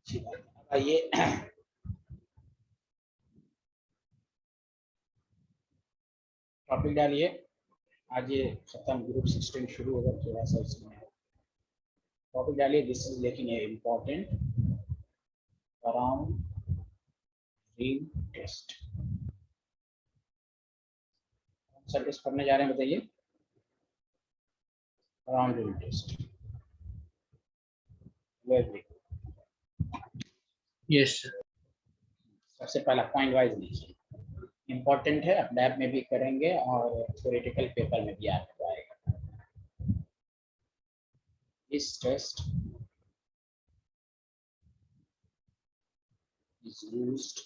अच्छी बात है। आइए टॉपिक डालिए। आज ये खत्म, ग्रुप 16 शुरू होगा, थोड़ा सा इसमें टॉपिक डालिए। दिस इज लेकिन ये इम्पोर्टेंट अराउंड रीड टेस्ट। कौन सा टेस्ट पढ़ने जा रहे हैं बताइए? Around read test. Very yes. सबसे पहला पॉइंट वाइज लिखिए, इम्पोर्टेंट है, आप लैब में भी करेंगे और थ्योरेटिकल पेपर में भी आपको आएगा। इस test is used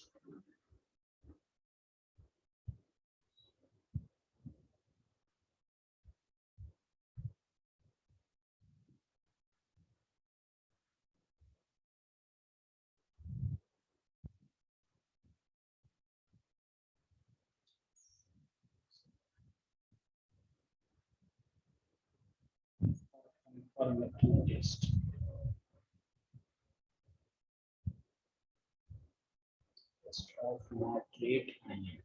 confirmatory test. Test of nitrate ion.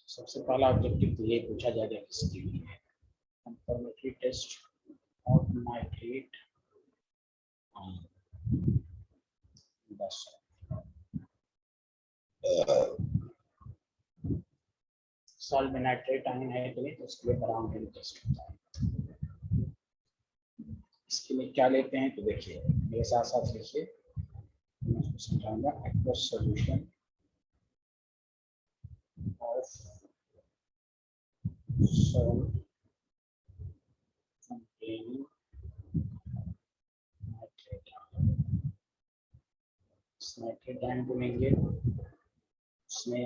सबसे पहला ऑब्जेक्टिव तो ये पूछा जाएगा किसके लिए, confirmatory test of nitrate ion. बस सॉल्ट में नाइट्रेट आयन है कि नहीं, तो उसके लिए ब्राउन रिंग टेस्ट होता है। इसके लिए क्या लेते हैं तो देखिए, मेरे साथ साथ लिखिए, मैं उसको समझाऊंगा। Aqueous solution of salt containing nitrate ion। Nitrate ion को लेंगे, उसमें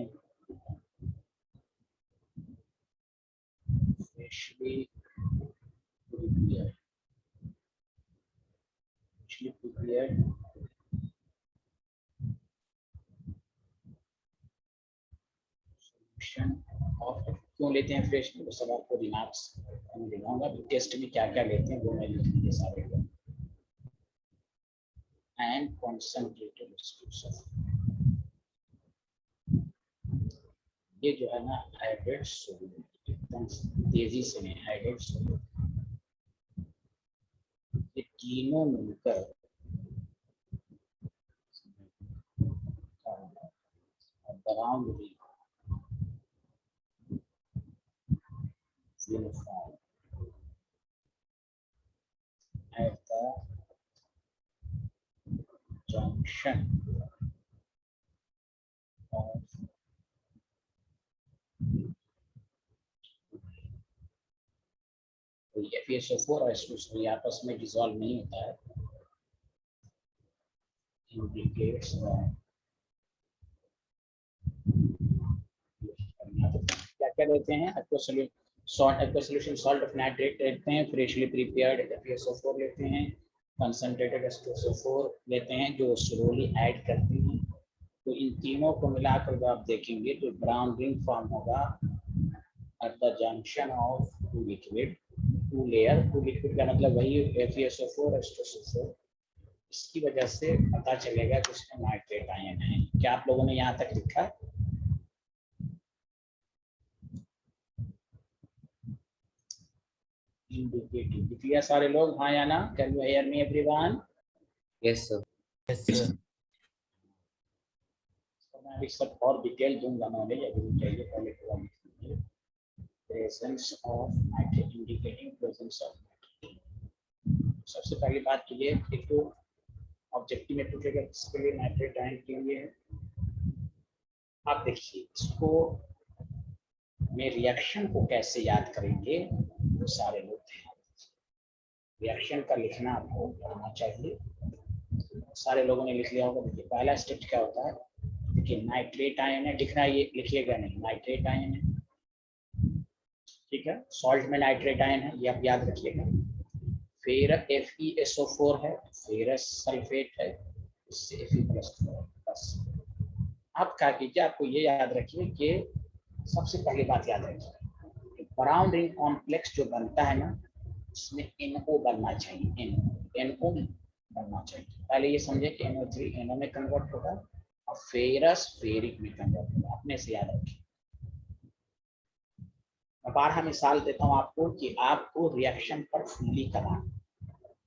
freshly prepared solution of, क्यों लेते हैं फ्रेश, तो सब आपको रिमार्क्स मैं दिखाऊंगा। टेस्ट में क्या क्या लेते हैं वो मैं लिख दिए सारे को। एंड कॉन्सेंट्रेटेड स्टीरोल, ये जो है ना हाइड्रेट सोल्यूट, एकदम तेजी से नहीं, हाइड्रेट सोल्यूट, ये तीनों मिलकर brown ring uniform at the junction of FeSO4 और H2SO आपस में डिसॉल्व नहीं होता है, indicates क्या क्या देते हैं, aqua solution salt of nitrate लेते हैं, फ्रेशली प्रिपेयर्ड FeSO4 लेते हैं, कंसंट्रेटेड H2SO4 लेते हैं जो स्लोली ऐड करते हैं। तो इन तीनों को मिलाकर जब आप देखेंगे तो ब्राउन रिंग फॉर्म होगा at the junction of two liquid, two layer. Two liquid का मतलब वही FeSO4 H2SO4। इसकी वजह से पता चलेगा कि उसमें नाइट्रेट आयन है। क्या आप लोगों ने यहाँ तक लिखा? इंडिकेटिव लिख लिया सारे लोग, हाँ या ना? Can you hear me everyone? Yes sir. Yes sir. मैं अभी सब और डिटेल दूंगा नॉलेज, अभी चाहिए पहले पूरा लिख लीजिए। Presence of nitrate, indicating presence of nitrate. सबसे पहली बात तो ये, एक तो ऑब्जेक्टिव में पूछेगा किसके लिए नाइट्रेट आयन के लिए है। आप देखिए इसको में रिएक्शन को कैसे याद करेंगे, वो सारे लोग रिएक्शन का लिखना आपको आना चाहिए। सारे लोगों ने लिख लिया होगा। देखिए पहला स्टेप क्या होता है, देखिए नाइट्रेट आयन है, लिखना ये लिखिएगा नहीं, नाइट्रेट आयन है, ठीक है। सॉल्ट में नाइट्रेट आयन है, ये आप याद रखिएगा। फिर FeSO4 है, फेरस सल्फेट है, इससे Fe+4 बस। आप क्या कीजिए, आपको ये याद रखिए कि सबसे पहली बात याद रखिए, ब्राउन रिंग कॉम्प्लेक्स जो बनता है ना, उसमें NO बनना चाहिए, NO। NO बनना चाहिए। पहले ये समझे कि NO3 NO में कन्वर्ट होगा और फेरस फेरिक में कन्वर्ट होगा, अपने से याद रखिए। मैं 12 मिसाल देता हूँ आपको कि आपको रिएक्शन पर फुल्ली करना।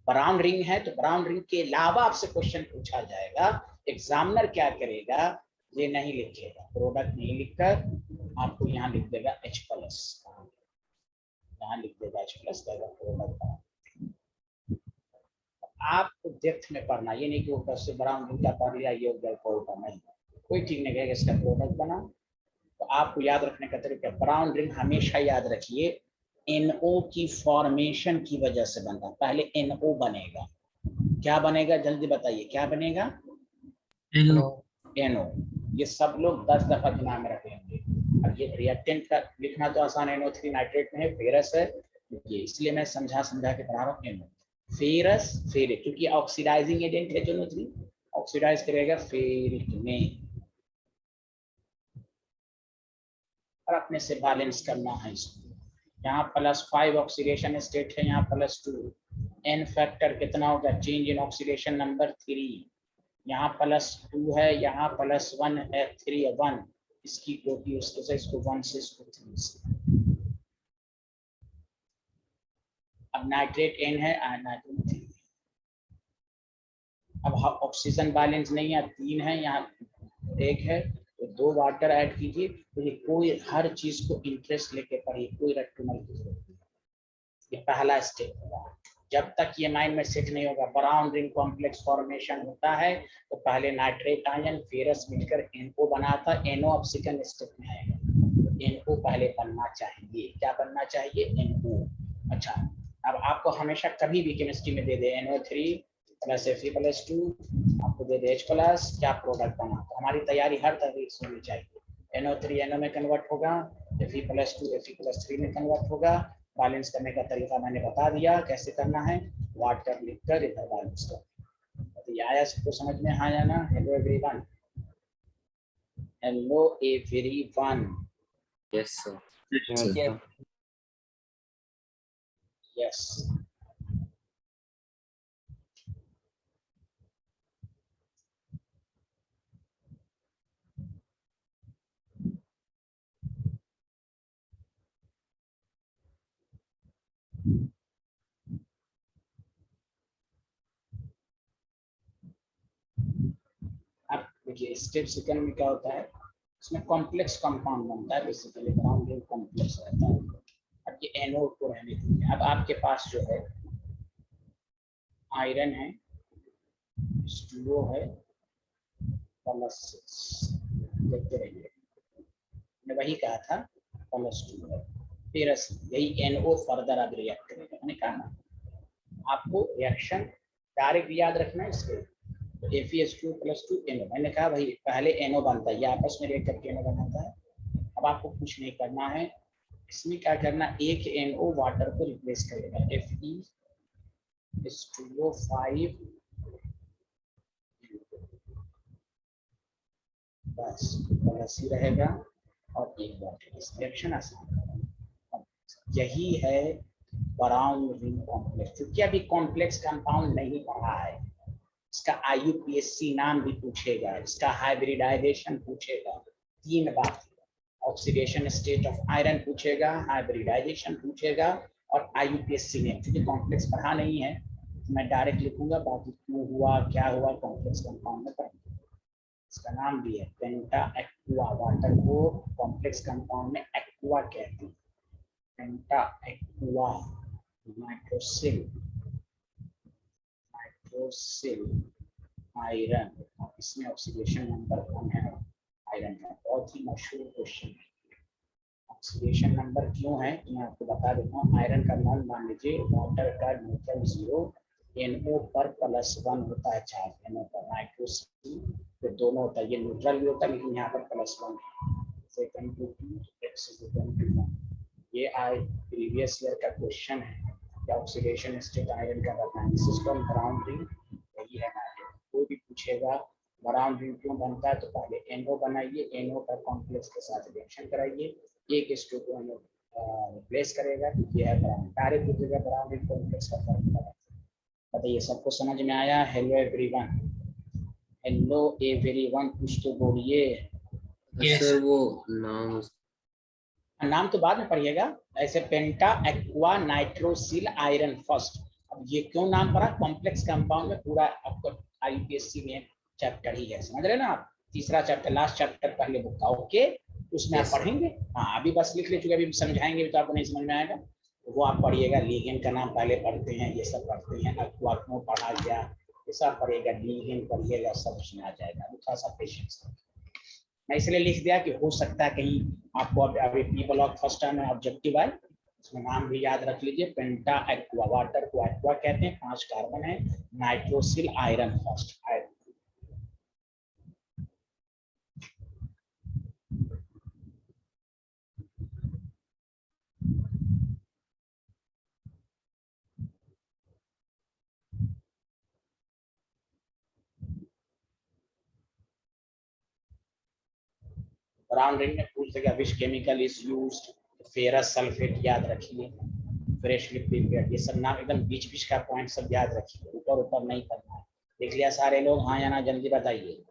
ब्राउन रिंग है तो ब्राउन रिंग के अलावा आपसे क्वेश्चन पूछा जाएगा, एग्जामिनर क्या करेगा, ये नहीं लिखेगा, प्रोडक्ट नहीं लिखकर आपको यहाँ लिख देगा H+, यहाँ लिख देगा H+ प्रोडक्ट। आपको डेप्थ में पढ़ना, ये नहीं कि वो कैसे ब्राउन रिंग का पढ़ लिया ये हो गया प्रोडक्ट, नहीं, कोई ठीक नहीं कहेगा इसका प्रोडक्ट बना। तो आपको याद रखने का तरीका, ब्राउन रिंग हमेशा याद रखिए NO की फॉर्मेशन की वजह से बनता है। पहले NO बनेगा, क्या बनेगा जल्दी बताइए, क्या बनेगा? NO। ये सब लोग 10 दफा दिमाग में रखेंगे। अब ये रिएक्टेंट का लिखना तो आसान, NO3 नाइट्रेट में है, फेरस है, ये इसलिए मैं समझा के पढ़ा रहा हूँ। NO फेरस फेरिक, क्योंकि ऑक्सीडाइजिंग एजेंट है, जो NO3 ऑक्सीडाइज करेगा फेरिक में, और अपने से बैलेंस करना है इसको। यहाँ +5 ऑक्सीडेशन स्टेट है, यहाँ +2, N फैक्टर कितना होगा, चेंज इन ऑक्सीडेशन नंबर 3, यहाँ +2 है, यहाँ +1 है, 3 1, इसकी कॉपी उसको से, इसको 1 से, इसको 3 से। अब नाइट्रेट N है, नाइट्रेट 3। अब ऑक्सीजन बैलेंस नहीं है, 3 है, यहाँ 1 है, तो 2 वाटर ऐड कीजिए। तो ये कोई हर चीज को इंटरेस्ट लेके पढ़िए, कोई रट्टुमल की जरूरत नहीं। ये पहला स्टेप होगा, जब तक ये माइंड में सेट नहीं होगा ब्राउन रिंग कॉम्प्लेक्स फॉर्मेशन होता है तो पहले नाइट्रेट आयन फेरस मिलकर NO बना था, NO अब सेकंड स्टेप में आएगा, NO पहले बनना चाहिए, क्या बनना चाहिए, NO। अच्छा, अब आपको हमेशा कभी भी केमिस्ट्री में दे दे NO3 + Fe+2, आपको दे दे H+, क्या प्रोडक्ट बना, तो हमारी तैयारी हर तरह से होनी चाहिए। NO3 NO में कन्वर्ट होगा, Fe+2 Fe+3 में कन्वर्ट होगा। बैलेंस करने का तरीका मैंने बता दिया कैसे करना है, वाटर लिखकर इधर बैलेंस कर। तो ये आया, सबको समझ में आया ना? Hello everyone, hello everyone, yes sir, yes. अब देखिए स्टेप सेकंड में क्या होता है, इसमें कॉम्प्लेक्स कंपाउंड बनता है, बेसिकली ब्राउन रिंग कॉम्प्लेक्स रहता है। अब ये NO को रहने दीजिए। अब आपके पास जो है आयरन है, H2O है, +6, देखते रहिए, मैं वही कहा था, +2 है, फिर यही NO फर्दर अब रिएक्ट करेगा। मैंने कहा ना आपको रिएक्शन डायरेक्ट याद रखना है इसके, तो Fe2+2 NO, मैंने कहा भाई पहले NO बनता है, ये आपस में रिएक्ट करके NO बनाता है। अब आपको कुछ नहीं करना है, इसमें क्या करना, एक NO वाटर को रिप्लेस करेगा, Fe2O5, बस प्लस ही रहेगा और एक वाटर, रिएक्शन आसान। यही है ब्राउन रिंग कॉम्प्लेक्स, क्योंकि अभी कॉम्प्लेक्स कंपाउंड नहीं पढ़ा है, इसका IUPAC नाम भी पूछेगा, इसका हाइब्रिडाइजेशन पूछेगा, 3 बात, ऑक्सीडेशन स्टेट ऑफ आयरन पूछेगा, हाइब्रिडाइजेशन पूछेगा और IUPAC नेम। क्योंकि कॉम्प्लेक्स पढ़ा नहीं है मैं डायरेक्ट लिखूंगा, बाकी क्यों हुआ क्या हुआ कॉम्प्लेक्स कंपाउंड में पढ़ेंगे। इसका नाम भी है पेंटा एक्वा, वाटर को कॉम्प्लेक्स कंपाउंड में एक्वा कहते हैं, पेंटा एक्वा, नाइट्रोसिल आयरन, इसमें ऑक्सीडेशन नंबर कम है आयरन का, बहुत ही मशहूर क्वेश्चन है। ऑक्सीडेशन नंबर क्यों है मैं आपको बता देता हूँ। आयरन का मान मान लीजिए, वाटर का न्यूट्रल 0, NO पर +1 होता है चार्ज, NO पर नाइट्रोसिल, फिर दोनों होता है, ये न्यूट्रल भी होता है लेकिन यहाँ पर +1 है, ये आए प्रीवियस ईयर का क्वेश्चन है कि ऑक्सीडेशन स्टेट आयरन का बताएं, this is called brown ring, यही है मैटर। कोई भी पूछेगा ब्राउन रिंग क्यों बनता है, तो पहले NO बनाइए, NO का कॉम्प्लेक्स के साथ रिएक्शन कराइए, एक H2 को रिप्लेस करेगा, तो ये है ब्राउन, डायरेक्ट पूछेगा ब्राउन रिंग कॉम्प्लेक्स का फॉर्मूला, बताइए सबको समझ में आया? हेलो एवरीवन, हेलो एवरीवन, कुछ तो बोलिए। सर वो नाम नाम तो बाद में पढ़िएगा। ऐसे पेंटा एक्वा नाइट्रोसिल आयरन फर्स्ट। अब ये क्यों नाम पड़ा? कॉम्प्लेक्स कंपाउंड में पूरा आपको आईपीएससी में चैप्टर ही है, समझ रहे ना आप? तीसरा चैप्टर, लास्ट चैप्टर पहले बुक का, ओके? उसमें आप Yes, sir. पढ़ेंगे। हाँ अभी बस लिख ले चुके, अभी समझाएंगे भी तो आपको नहीं समझ में आएगा। वो आप पढ़िएगा। लिगेंड का नाम पहले पढ़ते हैं, ये सब पढ़ते हैं। एक्वा क्यों पढ़ा गया ये सब पढ़िएगा। लिगेंड पढ़िएगा, सब उसमें आ जाएगा। थोड़ा सा पेशेंस। मैं इसलिए लिख दिया कि हो सकता है कहीं आपको अभी पी ब्लॉक फर्स्ट टाइम में ऑब्जेक्टिव आए, उसमें नाम भी याद रख लीजिए। पेंटा एक्वा, वाटर को एक्वा कहते हैं, 5 कार्बन है। Nitrosyl iron first iron. Brown ring में पूछ देगा विच chemical is used, ferrous sulphate याद रखिए। फ्रेशली प्रिपेयर्ड, ये सब नाम एकदम बीच बीच का पॉइंट सब याद रखिए, ऊपर ऊपर नहीं करना है। देख लिया सारे लोग? हाँ या ना जल्दी बताइए।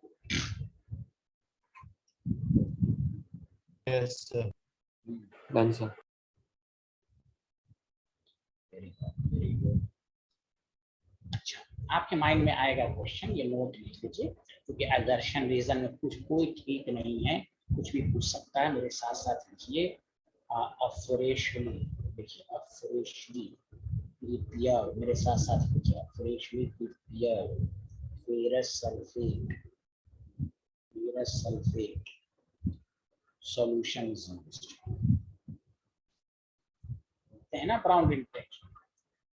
Yes sir. Done sir. Very good. अच्छा, आपके माइंड में आएगा क्वेश्चन, ये नोट लिख लीजिए, क्योंकि एजर्शन रीजन में कुछ कोई ठीक नहीं है, कुछ भी पूछ सकता है। मेरे साथ साथ लिखिए। अफ्रेशली, देखिए अफ्रेशली प्रिपेयर, मेरे साथ साथ लिखिए। A freshly prepare ferrous sulphate, ferrous sulphate solution है ना ब्राउन रिंग टेस्ट।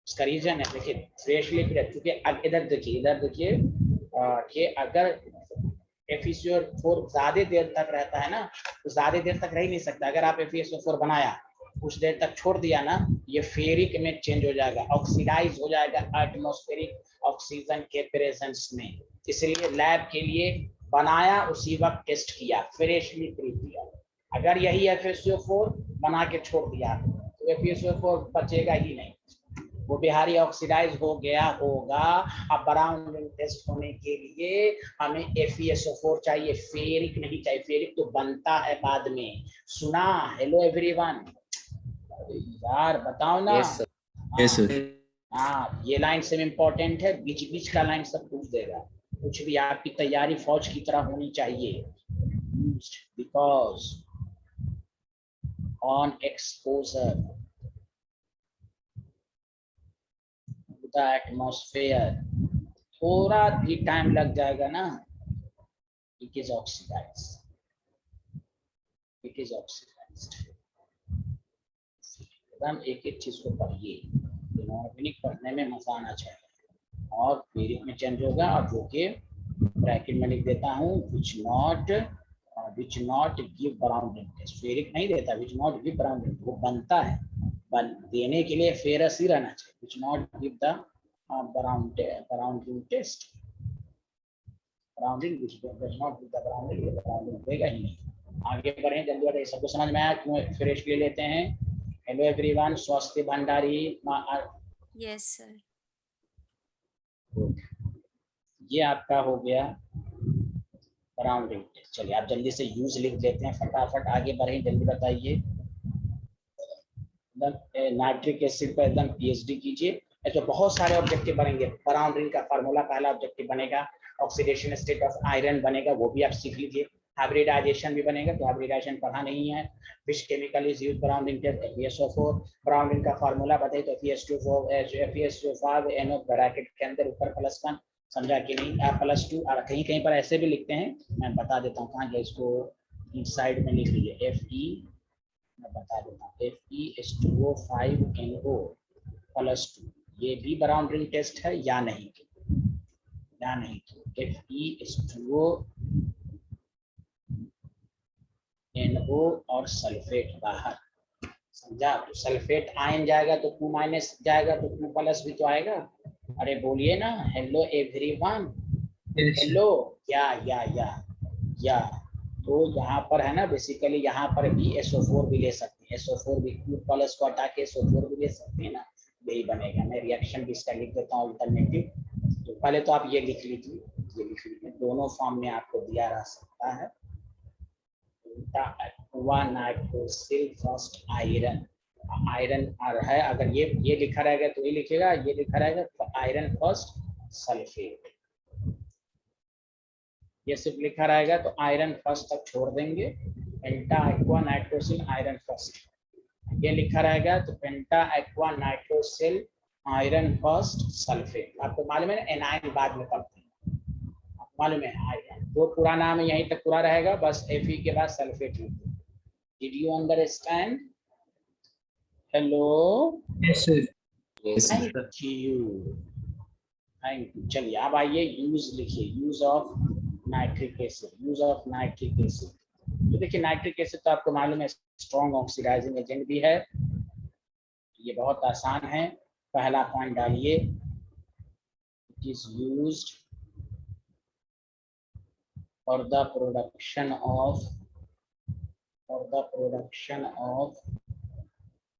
उसका रीजन है, देखिए फ्रेशली प्रिपेयर, क्योंकि इधर देखिए, इधर देखिए कि अगर FeSO4 ज्यादा देर तक रहता है ना, तो ज्यादा देर तक रह ही नहीं सकता। अगर आप FeSO4 बनाया, कुछ देर तक छोड़ दिया ना, ये फेरिक में चेंज हो जाएगा, ऑक्सीडाइज हो जाएगा एटमॉस्फेरिक ऑक्सीजन के प्रेजेंस में। इसलिए लैब के लिए बनाया, उसी वक्त टेस्ट किया, फ्रेशली प्रिपेयर। अगर यही FeSO4 बना के छोड़ दिया तो FeSO4 बचेगा ही नहीं, वो बिहारी ऑक्सीडाइज हो गया होगा। अब ब्राउन रिंग टेस्ट होने के लिए हमें FeSO4 चाहिए, फेरिक नहीं चाहिए। फेरिक तो बनता है बाद में। सुना? हेलो एवरीवन, यार बताओ ना। Yes sir. Yes sir. हाँ ये लाइन से इम्पोर्टेंट है, बीच बीच का लाइन सब पूछ देगा। कुछ भी आपकी तैयारी फौज की तरह होनी चाहिए। Because on exposure the atmosphere, थोड़ा भी टाइम लग जाएगा ना, it is oxidized, it is oxidized। एकदम एक एक चीज को पढ़िए, इनऑर्गेनिक पढ़ने में मजा आना चाहिए। और फेरिक में चेंज होगा, और जो कि ब्रैकेट में लिख देता हूँ, which not give brown ring test। Ferric नहीं देता, which not give brown ring, वो बनता है, देने के लिए फेरस ही रहना चाहिए। which not give the brown ring test, brown ring which does not give the brown ring, brown ring देगा ही नहीं। आगे बढ़े, जल्दी बढ़े। सबको समझ में आया क्यों फ्रेश ले लेते हैं? हेलो एवरीवन, स्वास्थ्य भंडारी। Yes sir. ये आपका हो गया ब्राउन रिंग टेस्ट। चलिए आप जल्दी से यूज लिख लेते हैं, फटाफट आगे बढ़े, जल्दी बताइए। एकदम नाइट्रिक एसिड पर एकदम PhD कीजिए। तो बहुत सारे ऑब्जेक्टिव बनेंगे। ब्राउन रिंग का फार्मूला पहला ऑब्जेक्टिव बनेगा, ऑक्सीडेशन स्टेट ऑफ आयरन बनेगा, वो भी आप सीख लीजिए। हाइब्रिडाइजेशन भी बनेगा, तो हाइब्रिडाइजेशन पढ़ा नहीं है। Which chemical is used brown ring test? FeSO4। Brown ring का फार्मूला बताइए तो FeS2 NO ब्रैकेट के अंदर ऊपर +1, समझा कि नहीं? +2, और कहीं कहीं पर ऐसे भी लिखते हैं, मैं बता देता हूँ कहाँ गया, इसको साइड में लिख लीजिए। Fe, मैं बता देता हूँ, FeS2O5NO +2, ये भी ब्राउन रिंग टेस्ट है या नहीं? या नहीं? FeS2NO और सल्फेट बाहर, समझा? तो सल्फेट आयन जाएगा तो 2- जाएगा तो 2+ भी तो आएगा। अरे बोलिए ना, हेलो एवरीवन, हेलो। या तो यहाँ पर है ना, बेसिकली यहाँ पर भी SO4 भी ले सकते हैं। SO4 भी 2+ को हटा के SO4 भी ले सकते हैं ना, यही बनेगा। मैं रिएक्शन भी इसका लिख देता हूँ अल्टरनेटिव। तो पहले तो आप ये लिख लीजिए, ये लिख लीजिए, दोनों फॉर्म में आपको दिया रह सकता है। Aqua nitrosyl first iron, iron है, अगर ये लिखा रहेगा तो ये लिखेगा, ये लिखा रहेगा तो आयरन फर्स्ट सल्फेट, ये सिर्फ लिखा रहेगा तो आयरन फर्स्ट तक छोड़ देंगे। Penta aqua nitrosyl iron first, ये लिखा रहेगा तो penta aqua nitrosyl iron first sulphate. आपको मालूम है ना, एनायन बाद में पढ़ते हैं, आपको मालूम है आयरन जो पूरा नाम है यहीं तक पूरा रहेगा, बस Fe के बाद सल्फेट लिख दो। Did you understand? Hello, yes sir. Thank you, thank you. चलिए अब आइए यूज लिखिए, use of nitric acid, use of nitric acid. तो देखिए नाइट्रिक एसिड तो आपको मालूम है स्ट्रॉन्ग ऑक्सीडाइजिंग एजेंट भी है, ये बहुत आसान है। पहला पॉइंट डालिए, it is used for the production of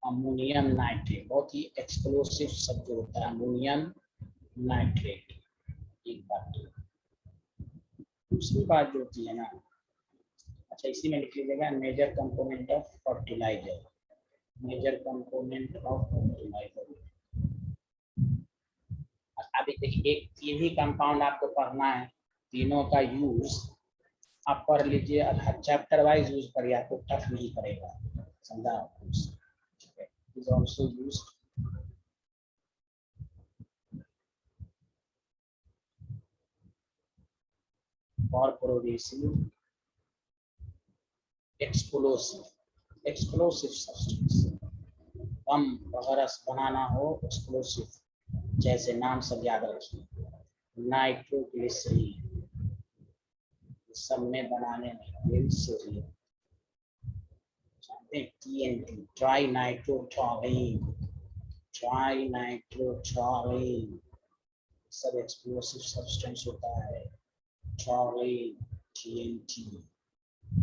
ammonium nitrate. बहुत ही एक्सप्लोसिव शब्द होता है अमोनियम नाइट्रेट, एक बात। दूसरी बात जो होती है ना, अच्छा इसी में लिख लीजिएगा, major component of fertiliser, major component of fertiliser. अभी देखिए एक तीन ही कंपाउंड आपको पढ़ना है, तीनों का यूज आप पढ़ लीजिए, हर चैप्टर वाइज यूज करिए, आपको टफ नहीं पड़ेगा, समझा? Is also used for producing explosive substance। बम वगैरह बनाना हो एक्सप्लोसिव, जैसे नाम सब याद रखिए, नाइट्रोग्लिसरीन, सब में बनाने में ग्लिसरीन, TNT ट्राई नाइट्रोटॉलीन, सब एक्सप्लोसिव सब्सटेंस होता है, टॉलीन, TNT,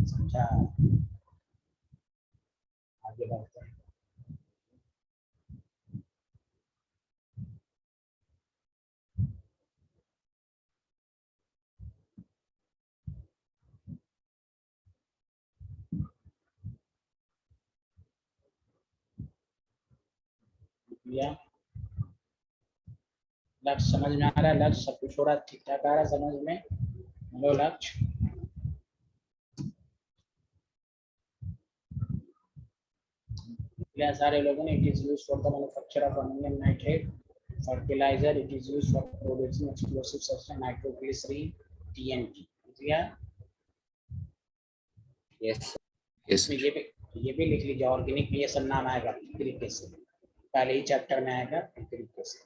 समझा? आगे बढ़ते हैं। लक्ष्य समझ में आ रहा है? लक्ष्य सब कुछ हो रहा है, ठीक ठाक आ रहा है समझ में? हेलो लक्ष्य, सारे लोगों ने, it is used for the manufacture of ammonium nitrate fertiliser, it is used for producing explosive substance nitroglycerine, TNT। ठीक है, यस इसमें ये भी लिख लीजिए, ऑर्गेनिक में ये सब नाम आएगा तरीके से, पहले ही चैप्टर में आएगा तरीके से।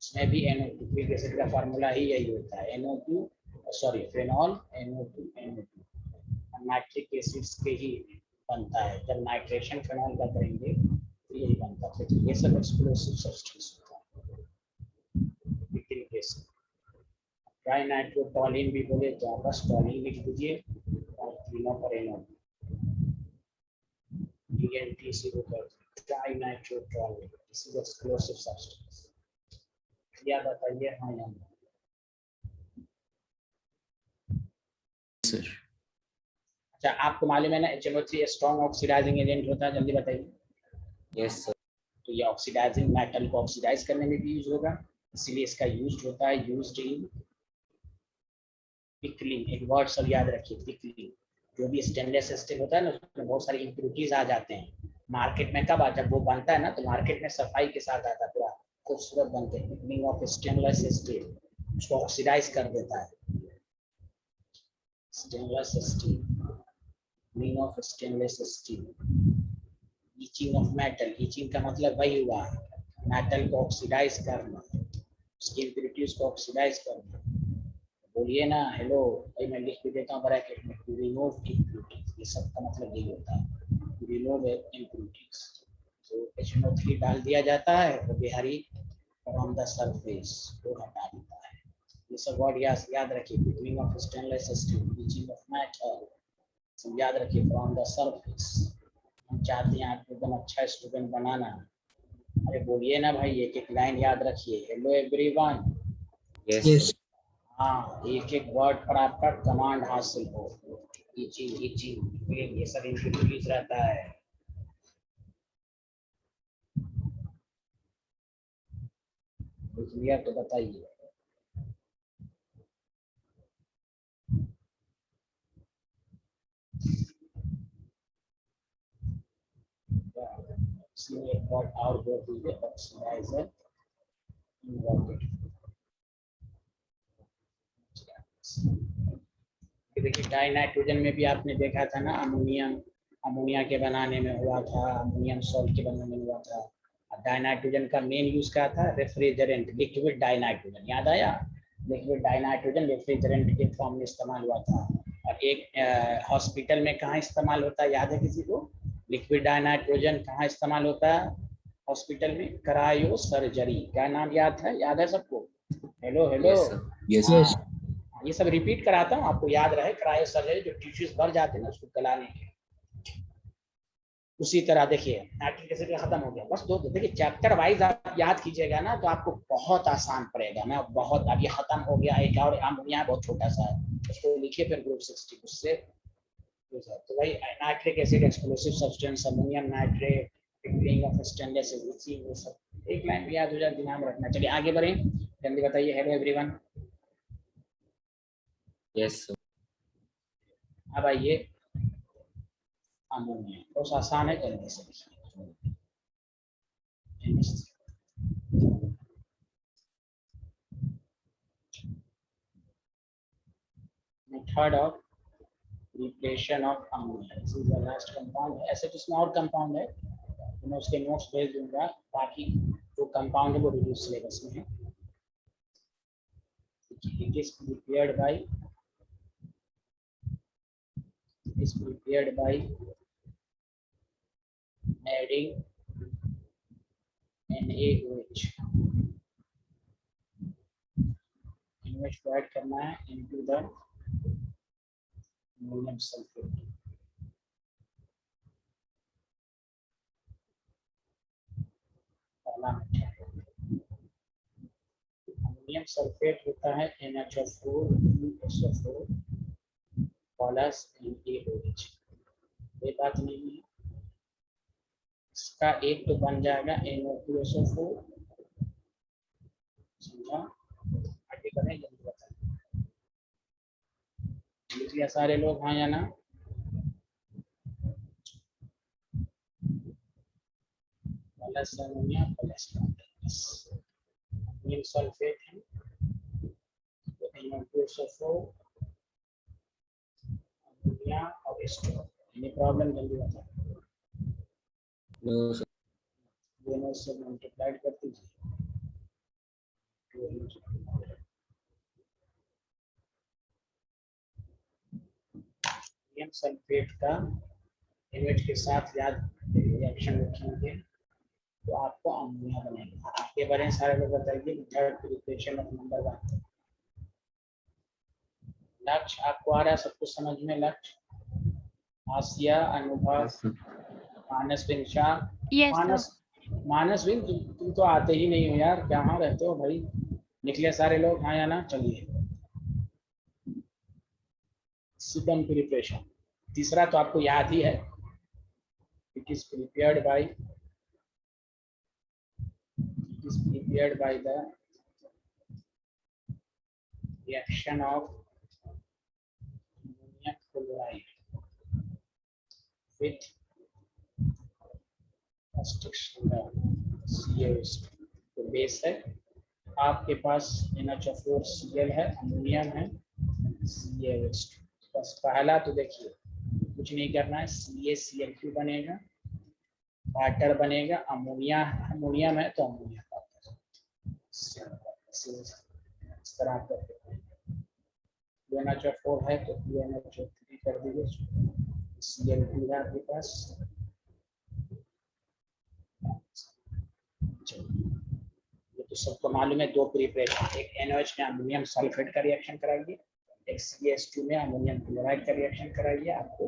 इसमें भी NO2 एसिड का फार्मूला ही यही होता है, NO2 sorry phenol NO2 nitric acids के ही बनता है। जब नाइट्रेशन फेनॉल का करेंगे तो यही बनता है। तो ये सब एक्सप्लोसिव सब्सटेंस होता है तरीके से। ट्राई नाइट्रोटॉलीन भी बोले तो आप बस टॉलीन लिख दीजिए और तीनों पर NO2 TNT से होकर trinitrotoluene, this is explosive substance. क्या बताइए? हाँ या ना? सर। अच्छा आपको मालूम है ना HNO3 स्ट्रॉन्ग ऑक्सीडाइजिंग एजेंट होता है, जल्दी बताइए। Yes sir. तो ये ऑक्सीडाइजिंग मेटल को ऑक्सीडाइज करने में भी यूज होगा, इसीलिए इसका यूज होता है, यूज्ड इन पिकलिंग। एक वर्ड सब याद रखिए, पिकलिंग। जो भी स्टेनलेस स्टील होता है ना उसमें बहुत सारी इम्प्योरिटीज आ जाते हैं मार्केट में, कब जब वो बनता है ना तो मार्केट में सफाई के साथ आता है, पूरा खूबसूरत बनते हैं। पिकलिंग ऑफ स्टेनलेस स्टील उसको ऑक्सीडाइज कर देता है, stainless steel, pickling of stainless steel. Itching of metal, itching का मतलब वही हुआ मेटल को ऑक्सीडाइज करना, उसकी इम्प्योरिटीज को ऑक्सीडाइज करना। बोलिए ना हेलो भाई, मैं लिख भी देता हूँ ब्रैकेट में, टू रिमूव इम्प्योरिटीज, ये सब का मतलब यही होता है, टू रिमूव इम्प्योरिटीज। तो HNO3 डाल दिया जाता है तो बिहारी फ्रॉम द सरफेस को हटा देता है। ये सब वर्ड याद रखिए, pickling of stainless steel, itching of metal, सब याद रखिए, फ्रॉम द सरफेस। हम चाहते हैं आपको एकदम अच्छा स्टूडेंट बनाना, अरे बोलिए ना भाई, एक एक लाइन याद रखिए। Hello everyone. Yes, Yes. sir. हाँ, एक एक वर्ड पर आपका कमांड हासिल हो। ये सब इंक्लूड रहता है। क्लियर तो बताइए। इसमें एक वर्ड और जोड़ दीजिए, ऑक्सीडाइजर इन्वर्टेड। देखिए डाई नाइट्रोजन में भी आपने देखा था ना, अमोनियम, अमोनिया के बनाने में हुआ था, अमोनियम सॉल्ट के बनाने में हुआ था। डाई नाइट्रोजन का मेन यूज क्या था? रेफ्रिजरेंट, लिक्विड डाई नाइट्रोजन, याद आया? लिक्विड डाई नाइट्रोजन रेफ्रिजरेंट के फॉर्म में इस्तेमाल हुआ था। और एक हॉस्पिटल में कहाँ इस्तेमाल होता है, याद है किसी को? लिक्विड डाई नाइट्रोजन कहाँ इस्तेमाल होता है हॉस्पिटल में? Cryo surgery. क्या नाम याद है? याद है सबको? Hello hello. Yes, sir. Yes, हाँ, Yes. ये सब रिपीट कराता हूँ, आपको याद रहे। क्रायो सर्जरी, जो टिश्यूज भर जाते हैं ना उसको गलाने के। उसी तरह देखिए नाइट्रिक एसिड का खत्म हो गया, बस दो। देखिए चैप्टर वाइज आप याद कीजिएगा ना तो आपको बहुत आसान पड़ेगा। मैं बहुत, अब ये खत्म हो गया। एक और अमोनिया बहुत छोटा सा है, उसको लिखिए फिर ग्रुप 60 उससे। तो भाई nitric acid explosive substance, ammonium nitrate, filtering of stainless steel, वो सब एक लाइन में याद हो जाए, ध्यान रखना। चलिए आगे बढ़े, जल्दी बताइए। Hello everyone. yes, sir. अब आइए अमोनिया, बहुत आसान है, जल्दी से method of preparation of ammonia. This is the last compound. ऐसे तो इसमें और कंपाउंड है, तो मैं उसके नोट्स भेज दूंगा। बाकी जो कंपाउंड है वो रिव्यू सिलेबस में है। It is prepared by adding NaOH, NaOH को ऐड करना है into the ammonium sulfate। पहला अमोनियम सल्फेट होता है NaCO4 प्लस NaOH। ये बात नहीं है, इसका एक तो बन जाएगा NO2SO4। समझा? आगे बढ़े, जल्दी बताइए। लिख लिया सारे लोग, हाँ या ना? Plus ammonia plus ammonium sulphate है तो NO2SO4 अमोनिया और H2O। एनी प्रॉब्लम, जल्दी बताइए। No, sir. दोनों से मल्टीप्लाइड कर दीजिए। अमोनियम सल्फेट का NaOH के साथ याद रिएक्शन रखेंगे तो आपको अमोनिया बनेगा। आगे बढ़े सारे लोग, बताइए थर्ड प्रिपरेशन ऑफ नंबर 1। लक्ष्य आपको आ रहा है, सबको समझ में? लक्ष्य, आसिया, अनुभव, Yes, sir. मानस, विंशा। Yes, sir. मानस, मानस विन, तुम तो आते ही नहीं हो यार, कहाँ रहते हो भाई? निकले सारे लोग, हाँ या ना? चलिए सिस्टम प्रिपरेशन, तीसरा तो आपको याद ही है। It is prepared by the reaction of ammonium chloride with caustic soda CaO2। तो बेस है आपके पास NaCO4Cl है, अमोनियम है, CaO2। बस पहला तो देखिए कुछ नहीं करना है, CaCl2 बनेगा, वाटर बनेगा, अमोनिया, अमोनियम है तो अमोनिया इस तरह करके। NaCO4 है तो NaCO3 कर दीजिए, Cl2 है आपके पास। ये तो सबको मालूम है, दो प्रिपरेशन, एक NaOH में अमोनियम सल्फेट का रिएक्शन कराइए, एक CH2 में अमोनियम क्लोराइड का रिएक्शन कराइए, आपको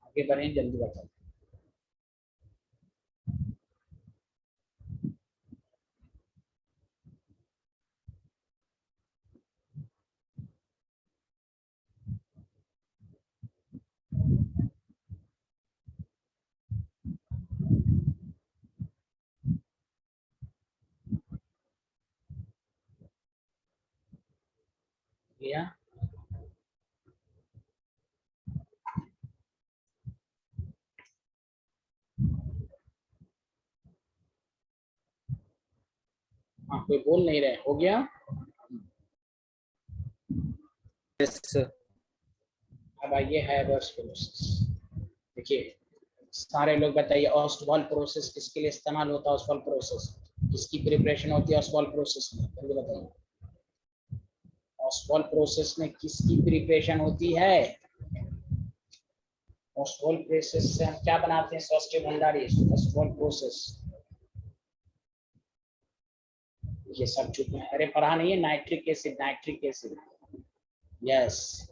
आगे बढ़े, जल्दी बताइए। गया? हाँ, कोई बोल नहीं रहे, हो गया? Yes, sir. अब आइए हैबर्स प्रोसेस। देखिए सारे लोग बताइए, ऑस्टवॉल प्रोसेस किसके लिए इस्तेमाल होता है? ऑस्टवॉल प्रोसेस किसकी प्रिपरेशन होती है ऑस्टवॉल प्रोसेस में? जल्दी बताइए, ऑस्टवॉल प्रोसेस में किसकी प्रिपरेशन होती है? ऑस्टवॉल प्रोसेस से हम क्या बनाते हैं? स्वास्थ्य भंडारी। ऑस्टवॉल प्रोसेस, ये सब चुप है, अरे पढ़ा नहीं है? Nitric acid, nitric acid, yes.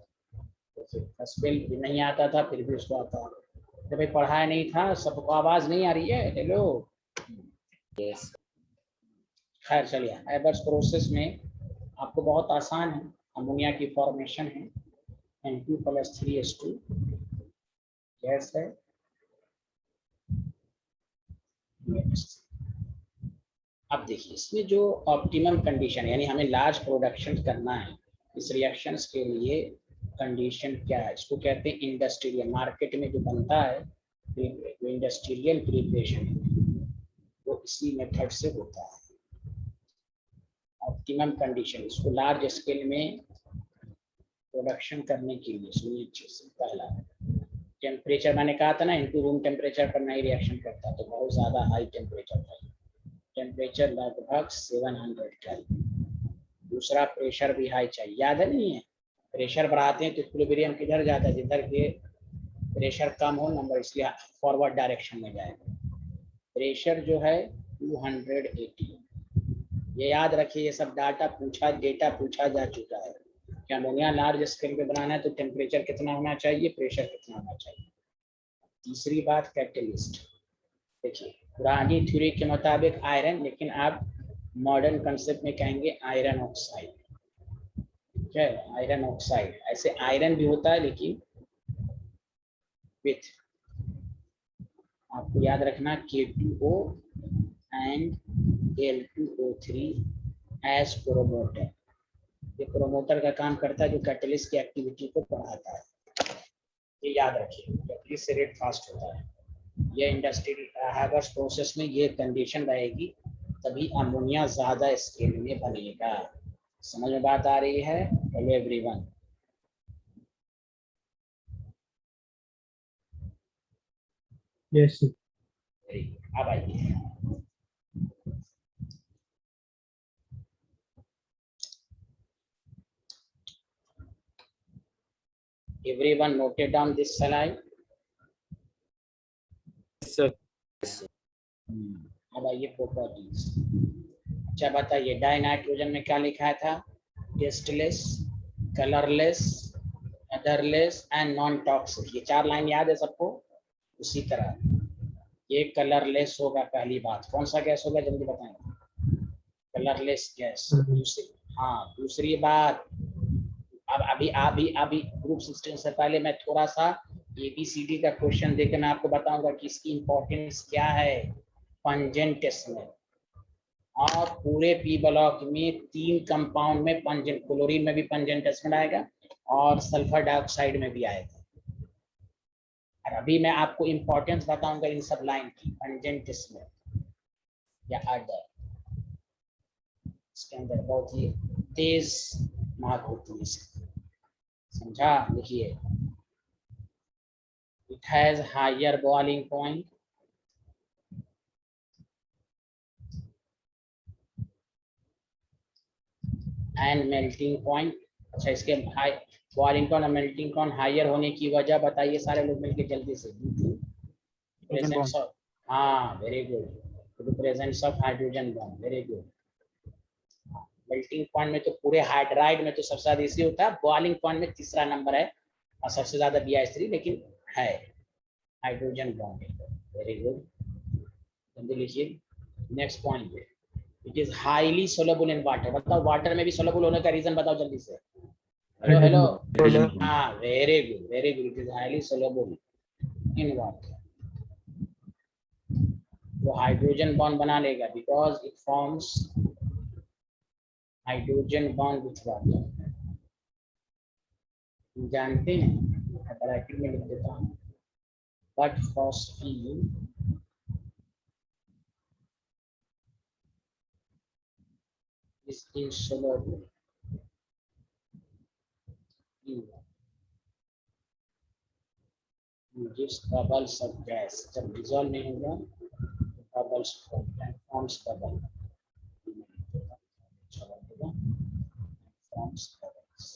First भी नहीं आता था, फिर भी उसको आता है। तो भाई पढ़ाया नहीं था, सबको आवाज नहीं आ रही है? Hello, Yes. खैर चलिए, हैबर्स प्रोसेस में आपको बहुत आसान है, अमोनिया की फॉर्मेशन है, N2+3H2 गैस है। अब देखिए इसमें जो ऑप्टिमम कंडीशन, यानी हमें लार्ज प्रोडक्शन करना है, इस रिएक्शंस के लिए कंडीशन क्या है? इसको कहते हैं इंडस्ट्रियल। मार्केट में जो बनता है जो इंडस्ट्रियल प्रिपरेशन है वो इसी मेथड से होता है। ऑप्टिमम कंडीशन, इसको लार्ज स्केल में प्रोडक्शन करने के लिए सुनिए अच्छे से। पहला टेम्परेचर, मैंने कहा था ना इनटू रूम टेम्परेचर पर नहीं रिएक्शन करता, तो बहुत ज़्यादा हाई टेम्परेचर चाहिए, टेम्परेचर लगभग 700 केल्विन। दूसरा प्रेशर भी हाई चाहिए, याद है नहीं है? प्रेशर बढ़ाते हैं तो इक्विलिब्रियम किधर जाता है? जिधर के प्रेशर कम हो नंबर, इसलिए फॉरवर्ड डायरेक्शन में जाएगा। प्रेशर जो है 280, ये याद रखिए, ये सब डेटा पूछा जा चुका है कि अमोनिया लार्ज स्केल पे बनाना है तो टेम्परेचर कितना होना चाहिए, प्रेशर कितना होना चाहिए। तीसरी बात कैटेलिस्ट, देखिए पुरानी थ्योरी के मुताबिक आयरन, लेकिन आप मॉडर्न कंसेप्ट में कहेंगे आयरन ऑक्साइड। ठीक है, आयरन ऑक्साइड, ऐसे आयरन भी होता है लेकिन विथ, आपको याद रखना K2O and Al2O3 as promoter. ये प्रोमोटर का काम करता है जो कैटलिस्ट की एक्टिविटी को बढ़ाता है, ये याद रखिए, कैटलिस्ट से रेट फास्ट होता है। ये इंडस्ट्रियल हैबर्स प्रोसेस में ये कंडीशन रहेगी, तभी अमोनिया ज्यादा स्केल में बनेगा। समझ में बात आ रही है? Hello everyone, yes sir. अब आइए everyone noted down this slide. Yes, sir. अब आइए प्रॉपर्टीज। अच्छा बताइए, डाई नाइट्रोजन में क्या लिखा था? Tasteless, colourless, odourless and non toxic. ये चार लाइन याद है सबको? उसी तरह ये कलरलेस होगा, पहली बात। कौन सा गैस होगा जल्दी बताएं? Colourless gas. हाँ, दूसरी बात, अब अभी ग्रुप 16 से पहले मैं थोड़ा सा ABCD का क्वेश्चन देकर मैं आपको बताऊंगा कि इसकी इंपॉर्टेंस क्या है पंजेंट में। और पूरे पी ब्लॉक में 3 कंपाउंड में पंजेंट, क्लोरीन में भी पंजेंट में आएगा और सल्फर डाइऑक्साइड में भी आएगा। और अभी मैं आपको इंपॉर्टेंस बताऊंगा इन सब लाइन की, पंजेंट में या अदर, इसके अंदर बहुत ही तेज मार्क होती है, समझा? देखिए, it has higher boiling point, and melting point. अच्छा, इसके हाई बॉइलिंग पॉइंट और मेल्टिंग पॉइंट हायर होने की वजह बताइए सारे लोग मिलकर जल्दी से। प्रेजेंस ऑफ, हाँ very good, presence of hydrogen bond, very good. Melting point में तो पूरे हाइड्राइड में तो सबसे ज्यादा इसी होता है, बॉइलिंग पॉइंट में तीसरा नंबर है और सबसे ज्यादा BH3, लेकिन है हाइड्रोजन बॉन्ड, वेरी गुड। जल्दी लिखिए नेक्स्ट पॉइंट पे, it is highly soluble in water. बताओ वाटर में भी सोलबल होने का रीजन बताओ जल्दी से। हेलो हेलो, हाँ very good very good, it is highly soluble in water. वो हाइड्रोजन बॉन्ड बना लेगा because it forms hydrogen bond with water. जानते हैं, मैं ब्रैकेट में लिख देता हूँ, but phosphine is insoluble gives bubbles of gas. जब डिजॉल्व नहीं होगा bubbles forms bubble, forms bubbles.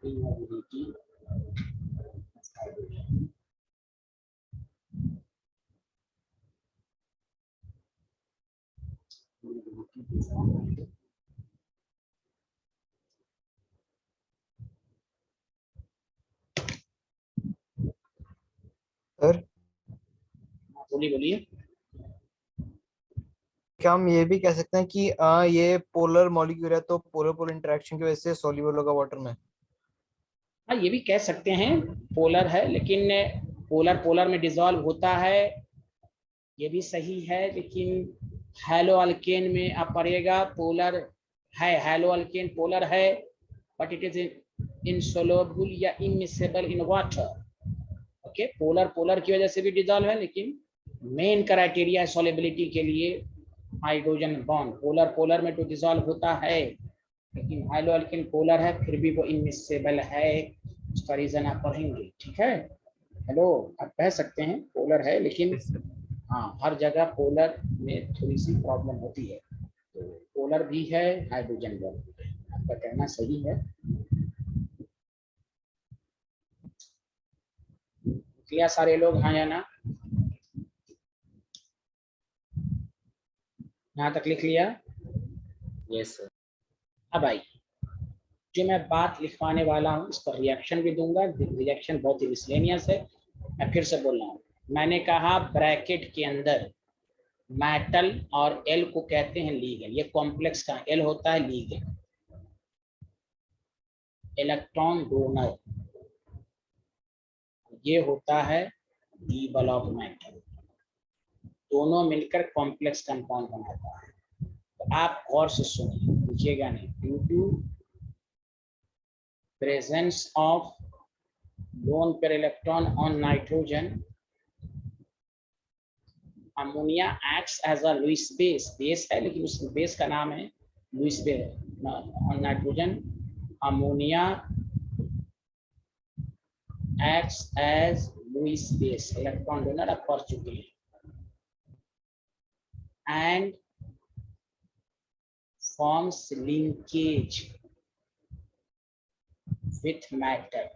Permeability of hydrogen. Sir बोलिए बोलिए। क्या हम ये भी कह सकते हैं कि ये पोलर मॉलिक्यूल है, तो पोलर पोलर इंटरेक्शन की वजह से सॉल्युबल होगा वाटर में? हाँ, ये भी कह सकते हैं पोलर है, लेकिन पोलर पोलर में डिजॉल्व होता है, ये भी सही है, लेकिन हैलो अल्केन में आप पढ़िएगा पोलर है, हैलो अल्केन पोलर है, बट इट इज इनसोल्युबल या immiscible in water. Okay, polar polar की वजह से भी डिजॉल्व है, लेकिन मेन क्राइटेरिया सॉल्युबिलिटी के लिए हाइड्रोजन बॉन्ड। पोलर पोलर में तो डिजॉल्व होता है, लेकिन हैलो अल्केन पोलर है, फिर भी वो इमिसेबल है, उसका रीजन आप पढ़ेंगे। ठीक है, हेलो, आप कह सकते हैं पोलर है, लेकिन हाँ, हर जगह पोलर में थोड़ी सी प्रॉब्लम होती है, तो पोलर भी है, हाइड्रोजन बॉन्ड भी है, आपका कहना सही है। क्लियर सारे लोग, हाँ या ना? यहाँ तक लिख लिया? Yes sir. अब आई, जो मैं बात लिखवाने वाला हूँ, इस पर रिएक्शन भी दूंगा, रिएक्शन बहुत ही मिसलेनियस है। मैं फिर से बोल रहा हूँ, मैंने कहा ब्रैकेट के अंदर मेटल और एल को कहते हैं लीगेंड। ये कॉम्प्लेक्स का एल होता है लीगेंड, इलेक्ट्रॉन डोनर, ये होता है डी ब्लॉक मेटल, दोनों मिलकर कॉम्प्लेक्स कंपाउंड बनाता है। तो आप गौर से सुनिए, पूछिएगा नहीं। Due to presence of lone pair electron on nitrogen, ammonia acts as a Lewis base, base है लेकिन उस बेस का नाम है Lewis base. On nitrogen ammonia acts as Lewis base, electron donor आप पढ़ चुके हैं, and forms linkage with matter.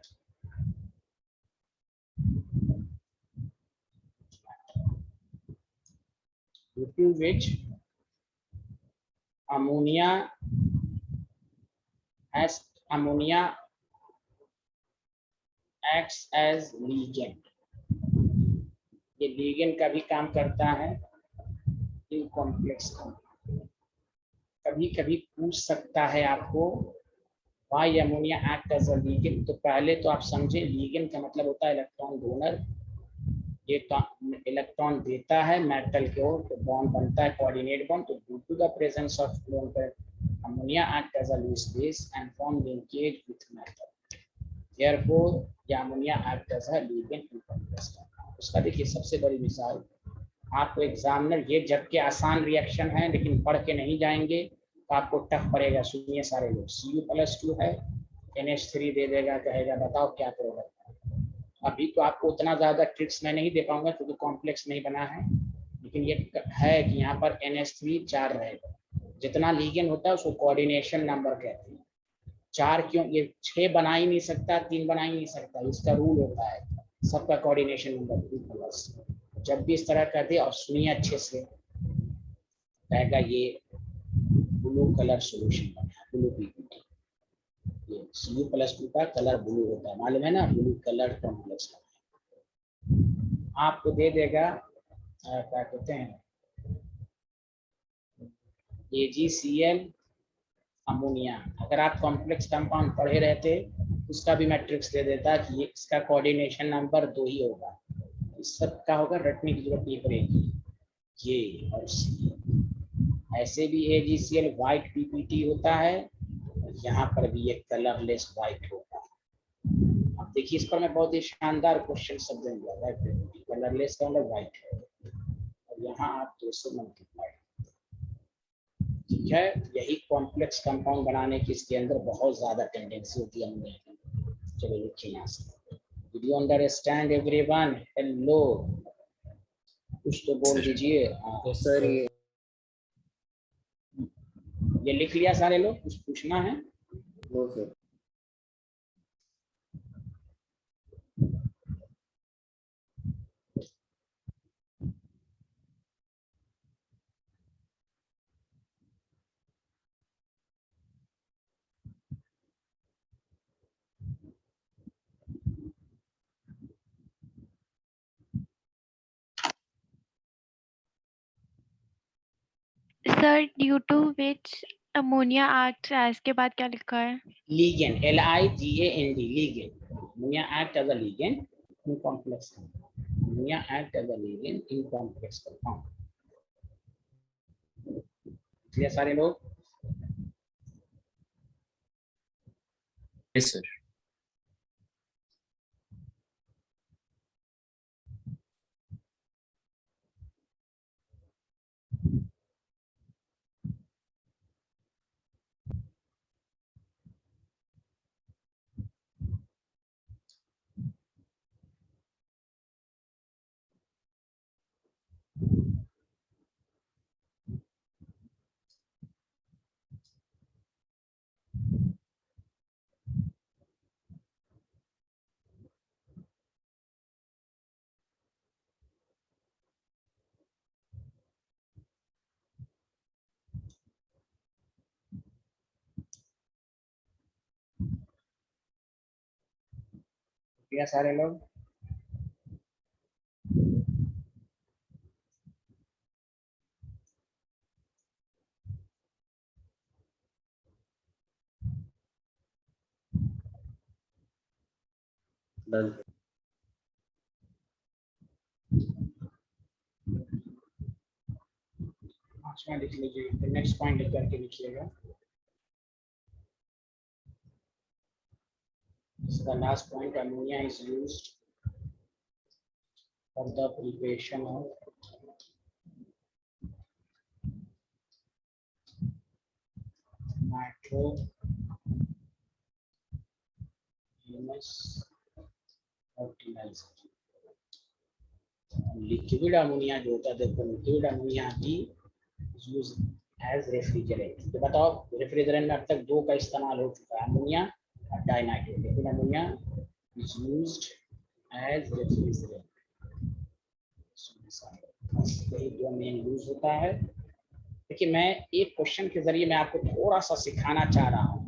Due to which ammonia acts as ligand। ये ligand का भी काम करता है इन कॉम्प्लेक्स का। कभी कभी पूछ सकता है आपको why ammonia act as a ligand, तो पहले तो आप समझे ligand का मतलब होता है इलेक्ट्रॉन डोनर, ये इलेक्ट्रॉन देता है मेटल की ओर, तो बॉन्ड बनता है कोऑर्डिनेट बॉन्ड। तो due to the presence of lone pair ammonia act as a Lewis base and form linkage with metal, therefore ये ammonia act as a ligand in complex. उसका देखिए सबसे बड़ी मिसाल, आपको एग्जामिनर, ये जबकि आसान रिएक्शन है लेकिन पढ़ के नहीं जाएंगे तो आपको टफ पड़ेगा। सुनिए सारे लोग, Cu+2 है, NH3 दे देगा, कहेगा बताओ क्या प्रोडक्ट। अभी तो आपको उतना ज्यादा ट्रिक्स मैं नहीं दे पाऊंगा क्योंकि कॉम्प्लेक्स नहीं बना है, लेकिन ये है कि यहाँ पर NH3 4 रहेगा। जितना लीगेंड होता है उसको कोऑर्डिनेशन नंबर कहते हैं। 4 क्यों, ये 6 बना ही नहीं सकता, 3 बना ही नहीं सकता, इसका रूल होता है सबका कोऑर्डिनेशन नंबर 2+। जब भी इस तरह कहते हैं, और सुनिए अच्छे से, कहेगा ये ब्लू कलर सोल्यूशन बना, ब्लू पीपीटी, ये Cu+2 का कलर ब्लू होता है, मालूम है ना, ब्लू कलर कॉम्प्लेक्स। आपको दे देगा क्या कहते हैं AgCl अमोनिया। अगर आप कॉम्प्लेक्स कंपाउंड पढ़े रहते उसका भी मैट्रिक्स दे देता कि ये इसका कोऑर्डिनेशन नंबर 2 ही होगा, इस सब का होगा, रटने की जरूरत नहीं पड़ेगी, ये और सी। ऐसे भी AgCl व्हाइट PPT होता है, यहाँ पर भी एक कलरलेस व्हाइट होता है। अब देखिए इस पर मैं बहुत ही शानदार क्वेश्चन सब दूंगा। कलरलेस का मतलब व्हाइट है, और यहाँ आप 200 मल्टीप्लाई, ठीक है। यही कॉम्प्लेक्स कंपाउंड बनाने की इसके अंदर बहुत ज्यादा टेंडेंसी होती है हमने। चलो लिखिए यहाँ से। Did you understand everyone? Hello, कुछ तो बोल दीजिए। सर ये लिख लिया सारे लोग, कुछ पूछना है? No sir. Sir due to which ammonia act as के बाद क्या लिखा है? Ligand, LIGAND, ligand. Ammonia act as a ligand in complex compound. Ammonia act as a ligand in complex compound. Clear सारे लोग? Yes sir. क्लियर सारे लोग? Done. पांचवा लिख लीजिए, नेक्स्ट पॉइंट लिख करके लिखिएगा। The last point, ammonia is used for the preparation of nitrogenous fertilizer. Liquid ammonia जो होता है, देखो लिक्विड अमोनिया भी यूज एज रेफ्रिजरेंट। तो बताओ, रेफ्रिजरेंट में अब तक दो का इस्तेमाल हो चुका है, अमोनिया और dinitrate. Liquid ammonia is used as refrigerant, यही दो मेन यूज होता है। देखिए मैं एक क्वेश्चन के जरिए मैं आपको थोड़ा सा सिखाना चाह रहा हूँ।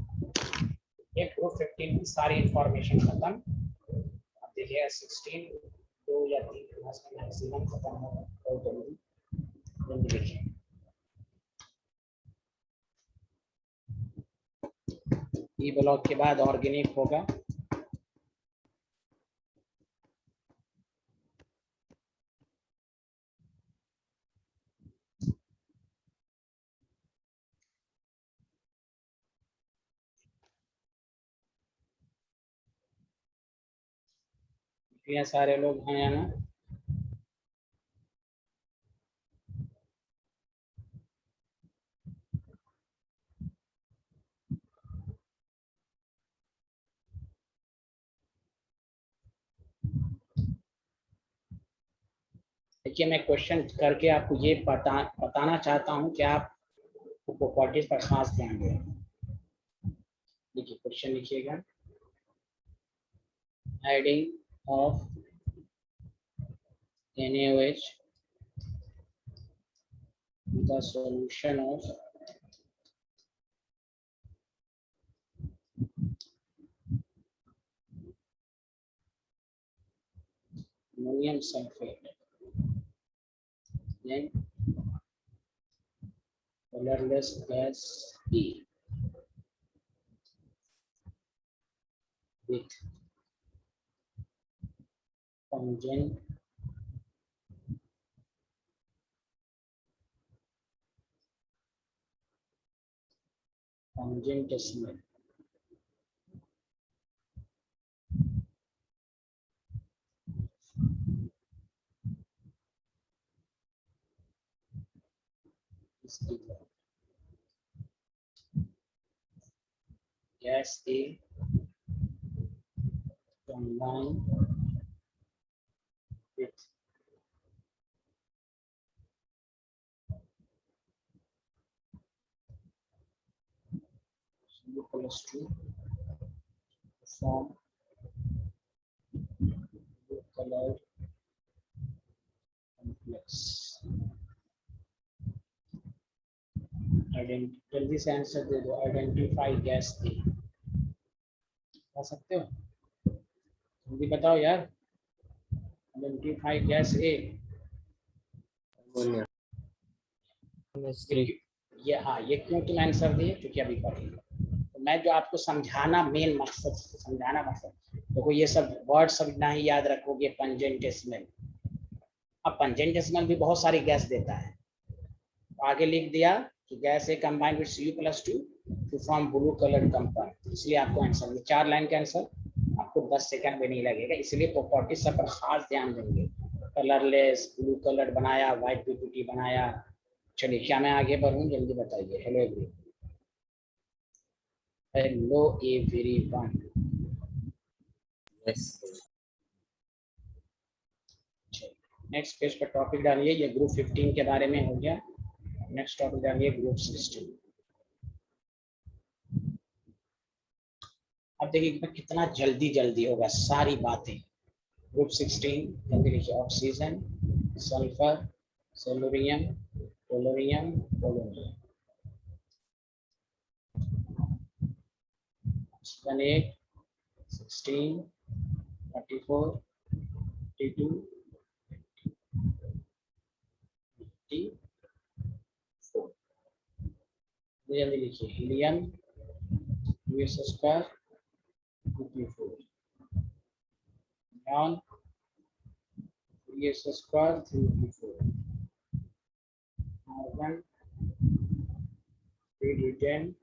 एक ग्रुप 15 की सारी इंफॉर्मेशन खत्म। अब देखिए 16 2 या 3 क्लास में मैक्सिमम खत्म होगा, बहुत जल्दी देखिए। ई ब्लॉक के बाद ऑर्गेनिक होगा। ये सारे लोग हैं ना? देखिए मैं क्वेश्चन करके आपको ये बताना चाहता हूँ कि आप प्रॉपर्टीज पर खास ध्यान दें। देखिए क्वेश्चन लिखिएगा, adding of NaOH the solution of ammonium sulfate, then colorless gas E with pungent Tangentesimal. Gas A combined with CO+2 to form blue colored complex. जल्दी से आंसर दे दो. आइडेंटिफाई गैस ए. बता सकते हो? जल्दी बताओ यार. आइडेंटिफाई गैस ए. ये हाँ, ये क्यों तुम आंसर दिए? क्योंकि अभी पढ़ेंगे. तो मैं जो आपको समझाना मेन मकसद, समझाना मकसद, देखो ये सब वर्ड सब नहीं याद रखोगे. पंजेंटेसिमल. अब पंजेंटेसिमल भी बहुत सारी गैस देता है. आगे लिख दिया कि gas a combined with Cu+2 to form blue coloured compound. इसलिए आपको आंसर में 4 लाइन का आंसर आपको 10 सेकंड में नहीं लगेगा. इसलिए प्रॉपर्टी सब पर खास ध्यान देंगे. कलरलेस, ब्लू कलर्ड बनाया, व्हाइट पीपीटी बनाया. चलिए, क्या मैं आगे बढ़ूं? जल्दी बताइए. Hello everyone. Hello everyone. Next page पर टॉपिक डालिए. ये ग्रुप 15 के बारे में हो गया. नेक्स्ट टॉपिक डालिए ग्रुप 16. अब देखिए कितना जल्दी जल्दी होगा सारी बातें. ग्रुप 16 जल्दी लिखिए. ऑक्सीजन, सल्फर, सेलुरियम, पोलोरियम, पोलोनियम. ऑक्सीजन 8, 16, 34, 32, 84. जल्दी लिखिए. Helium, US², 2p4. neon, US², 3p4. argon, 3d10,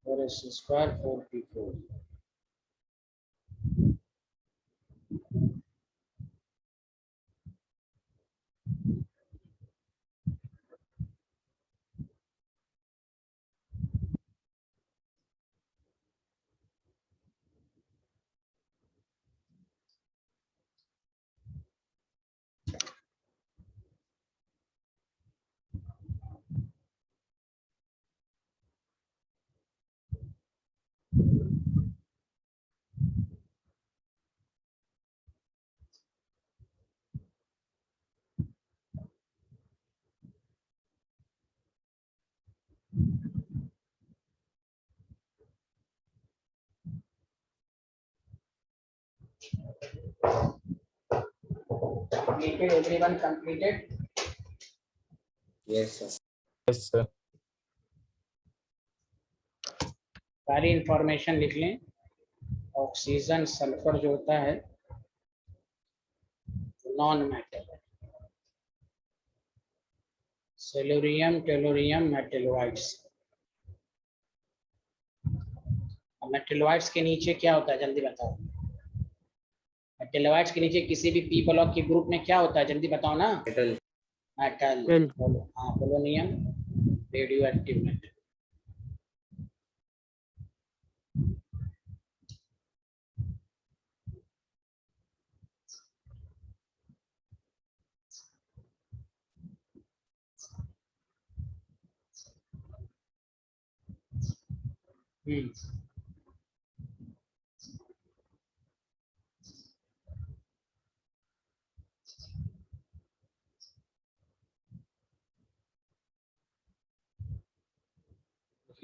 4s², 4p4. Completed, everyone completed? Yes, sir. Yes sir. सारी इंफॉर्मेशन लिख लें. ऑक्सीजन, सल्फर जो होता है non metal. Selenium, tellurium, metalloids. Metalloids के नीचे क्या होता है? जल्दी बताओ. मेटलोइड्स के नीचे किसी भी पी ब्लॉक के ग्रुप में क्या होता है? जल्दी बताओ ना. Metal. मेटल. हाँ, पोलोनियम, रेडियो एक्टिव मेटल.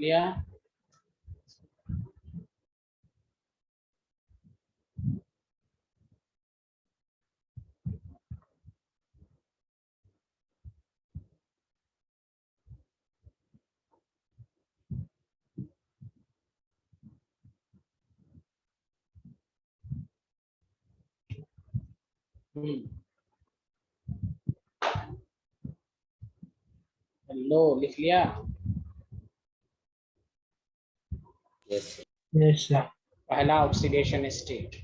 लिया. हेलो, लिख लिया. Yes, sir. पहला oxidation state,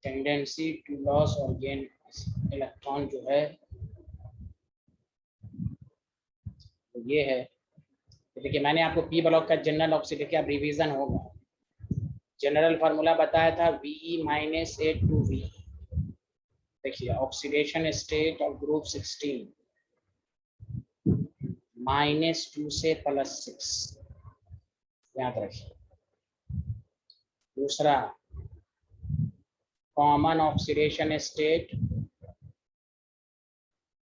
tendency to loss और गेन इलेक्ट्रॉन जो है तो ये है। तो देखिए मैंने आपको पी ब्लॉक का जनरल ऑक्सीडेशन का रिवीजन होगा। जनरल फार्मूला बताया था Ve minus A to V. देखिए ऑक्सीडेशन स्टेट ऑफ ग्रुप 16 -2 से +6 याद रखिए। दूसरा कॉमन ऑक्सीडेशन स्टेट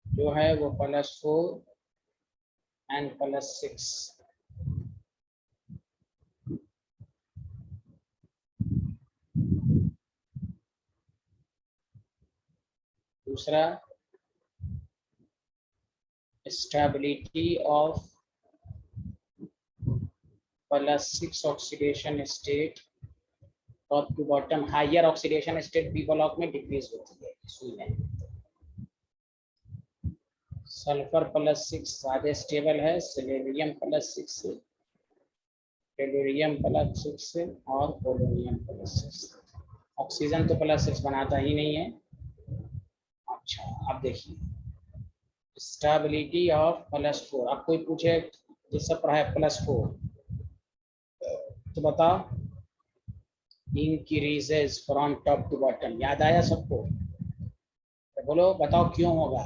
जो है वो +4 एंड +6। दूसरा stability of +6 oxidation state top to bottom. Higher oxidation state B block में डिक्रीज होती है सुई में। सल्फर +6 ज्यादा स्टेबल है, सिलेरियम +6, टेलुरियम +6 और पोलोनियम +6। ऑक्सीजन तो +6 बनाता ही नहीं है। अच्छा अब देखिए स्टेबिलिटी ऑफ +4। अब कोई पूछे जिससे पढ़ा है +4 तो बताओ increases from top to bottom. याद आया सबको? तो बोलो बताओ क्यों होगा?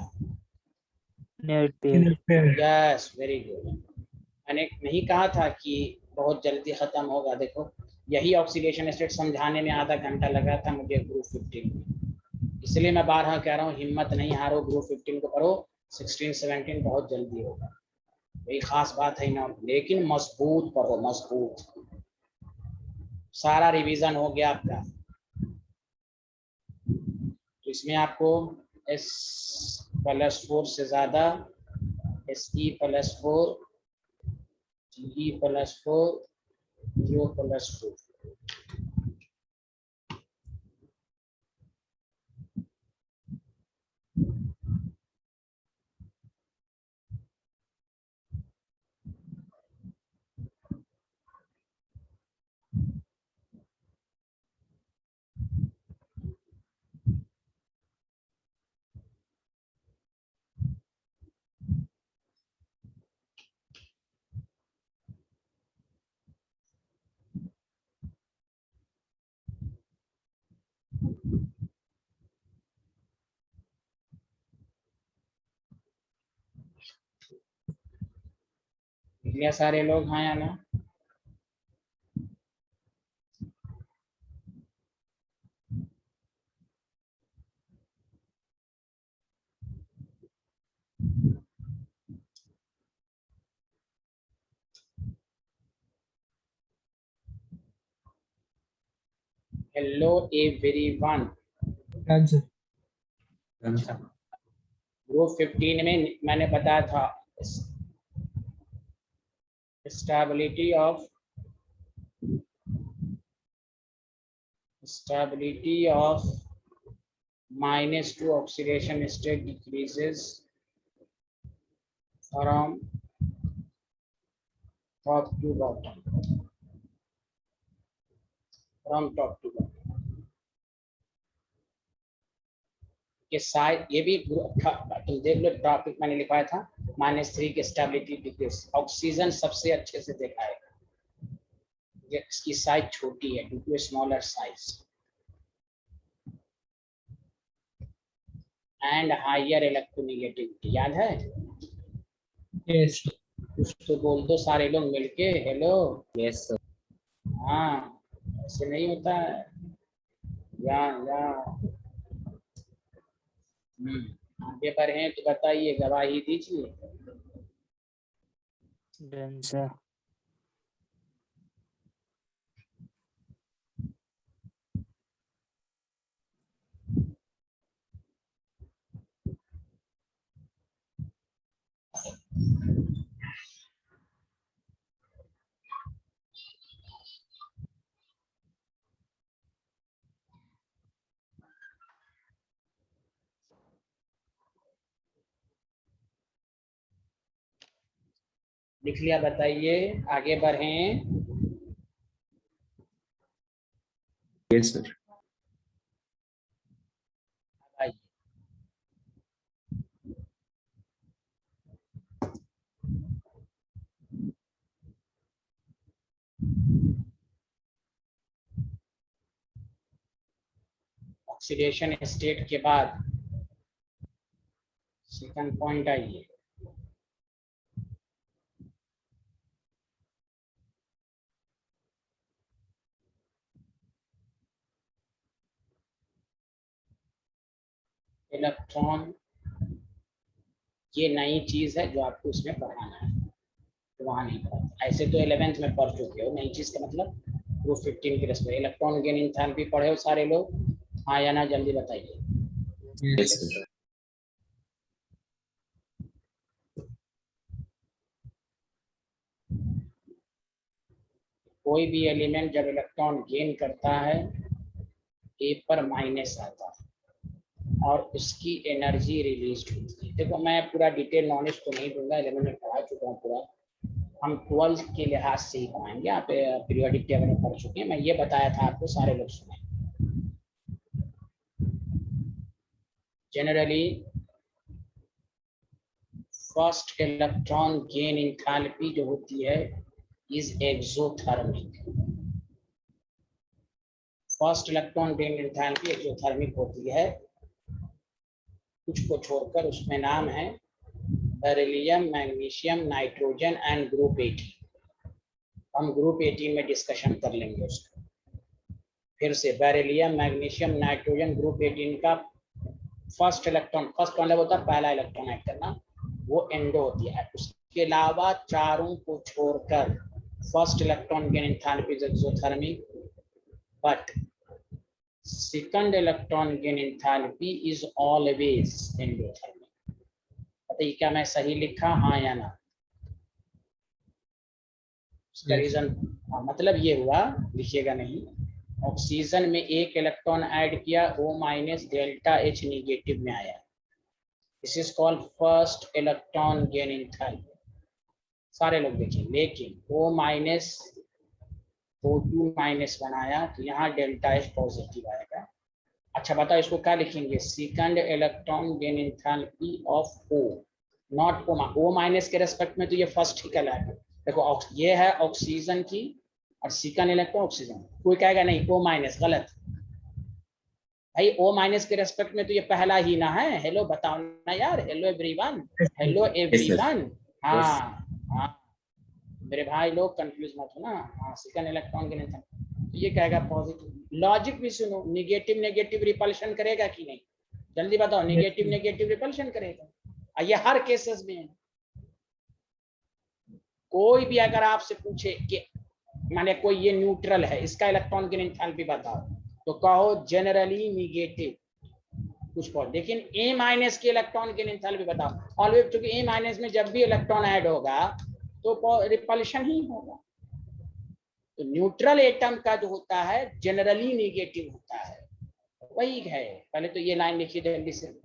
Yes very good. मैंने नहीं कहा था कि बहुत जल्दी खत्म होगा। देखो यही ऑक्सीडेशन स्टेट समझाने में आधा घंटा लगा था मुझे ग्रुप 15 में। इसलिए मैं बारहा कह रहा हूँ हिम्मत नहीं हारो, ग्रुप 15 को पढ़ो। 16 17 बहुत जल्दी होगा, कोई खास बात है ना, लेकिन मजबूत पढ़ो मजबूत। सारा रिवीजन हो गया आपका। तो इसमें आपको S+4 से ज्यादा Se+4 Ge+4 O+4 इतने सारे लोग हैं या ना? Hello everyone. Answer. ग्रुप 15 में मैंने बताया था stability of -2 oxidation state decreases from top to bottom, from top to bottom के साइड। ये भी तुम देख लो टॉपिक मैंने लिखवाया था -3 के स्टेबिलिटी डिक्रीज। ऑक्सीजन सबसे अच्छे से देखा है, इसकी साइज छोटी है due to smaller size and higher electronegativity. याद है? Yes. कुछ तो बोल दो सारे लोग मिलके हेलो। Yes sir. हाँ ऐसे नहीं होता है। या आगे बढ़े तो बताइए, गवाही दीजिए। Done sir. लिख लिया? बताइए आगे बढ़े। Okay sir. आइए। ऑक्सीडेशन स्टेट के बाद सेकंड पॉइंट आइए। इलेक्ट्रॉन, ये नई चीज है जो आपको इसमें पढ़ाना है, तो वहां नहीं पढ़ा। ऐसे तो 11th में पढ़ चुके हो। नई चीज का मतलब ग्रुप 15 के रेस्पेक्ट इलेक्ट्रॉन गेन एंथैल्पी पढ़े हो सारे लोग? हाँ या ना, जल्दी बताइए। Yes sir. कोई भी एलिमेंट जब इलेक्ट्रॉन गेन करता है ए पर माइनस आता है और उसकी एनर्जी रिलीज होती है। देखो मैं पूरा डिटेल नॉलेज तो नहीं दूंगा, 11 में पढ़ा चुका हूँ पूरा, हम 12th के लिहाज से ही पढ़ाएंगे। आप पीरियोडिक टेबल में पढ़ चुके हैं, मैं ये बताया था आपको, सारे लोग सुने। Generally first electron gain enthalpy जो होती है is exothermic. First electron gain enthalpy exothermic होती है, कुछ को छोड़कर। उसमें नाम है beryllium, magnesium, nitrogen and group 18। हम ग्रुप 18 में डिस्कशन कर लेंगे उसको। फिर से बेरिलियम, मैग्नीशियम, नाइट्रोजन, ग्रुप 18 का फर्स्ट इलेक्ट्रॉन, फर्स्ट मतलब होता है पहला इलेक्ट्रॉन ऐड करना, वो एंडो होती है। उसके अलावा चारों को छोड़कर first electron gain enthalpy is exothermic, but second electron gain enthalpy is always endothermic. बताइए क्या मैं सही लिखा, हाँ या ना? उसका रीजन मतलब ये हुआ, लिखिएगा नहीं, ऑक्सीजन में एक इलेक्ट्रॉन ऐड किया, O minus delta H negative में आया, this is called first electron gain enthalpy. सारे लोग देखिए, लेकिन O माइनस O2 माइनस बनाया तो यहाँ डेल्टा H पॉजिटिव आएगा। अच्छा बताओ इसको क्या लिखेंगे? Second electron gain enthalpy of O, not O minus के रेस्पेक्ट में तो ये फर्स्ट ही कहलाएगा। देखो ये है ऑक्सीजन की और सेकंड इलेक्ट्रॉन ऑक्सीजन। कोई कहेगा नहीं O माइनस, गलत भाई, O माइनस के रेस्पेक्ट में तो ये पहला ही ना है। हेलो बताओ ना यार, हेलो एवरीवन, हेलो एवरीवन। हाँ हाँ मेरे भाई लोग कंफ्यूज मत हो ना। हाँ सेकंड इलेक्ट्रॉन गेन एंथैल्पी, तो ये कहेगा पॉजिटिव। लॉजिक भी सुनो, निगेटिव नेगेटिव रिपल्शन करेगा कि नहीं? जल्दी बताओ, निगेटिव नेगेटिव रिपल्शन करेगा। ये हर केसेस में है। कोई भी अगर आपसे पूछे कि माने कोई ये न्यूट्रल है, इसका इलेक्ट्रॉन गेन एंथैल्पी बताओ, तो कहो जनरली निगेटिव कुछ पॉइंट, लेकिन ए माइनस के इलेक्ट्रॉन गेन एंथैल्पी बताओ। ऑलवेज, क्योंकि ए माइनस में जब भी इलेक्ट्रॉन ऐड होगा तो रिपल्शन ही होगा। तो न्यूट्रल एटम का जो होता है जनरली नेगेटिव होता है, वही है। पहले तो ये लाइन लिखिए जल्दी से।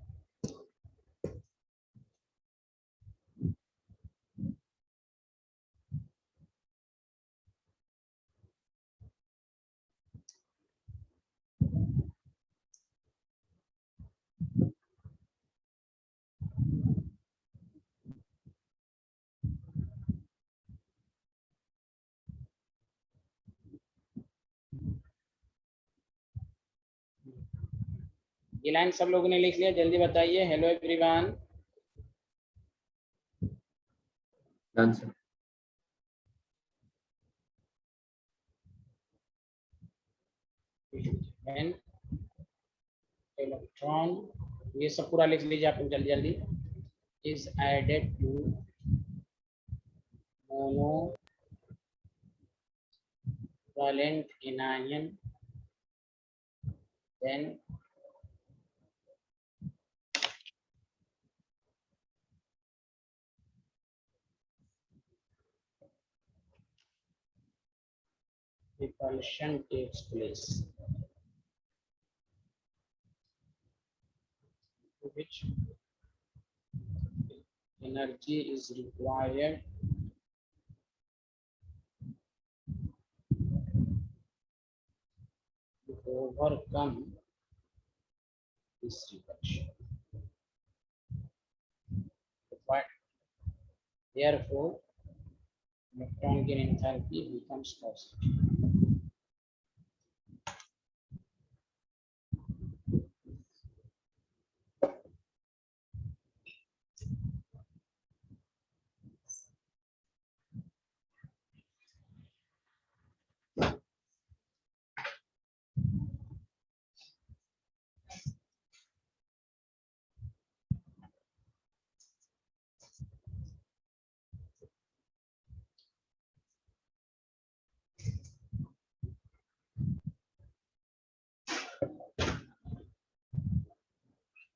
ये लाइन सब लोगों ने लिख लिया? जल्दी बताइए। Hello everyone. Done sir. An electron, ये सब पूरा लिख लीजिए आप जल्दी जल्दी। Is added to monovalent anion, then repulsion takes place, to which energy is required to overcome this repulsion. But therefore, electron gain enthalpy becomes positive.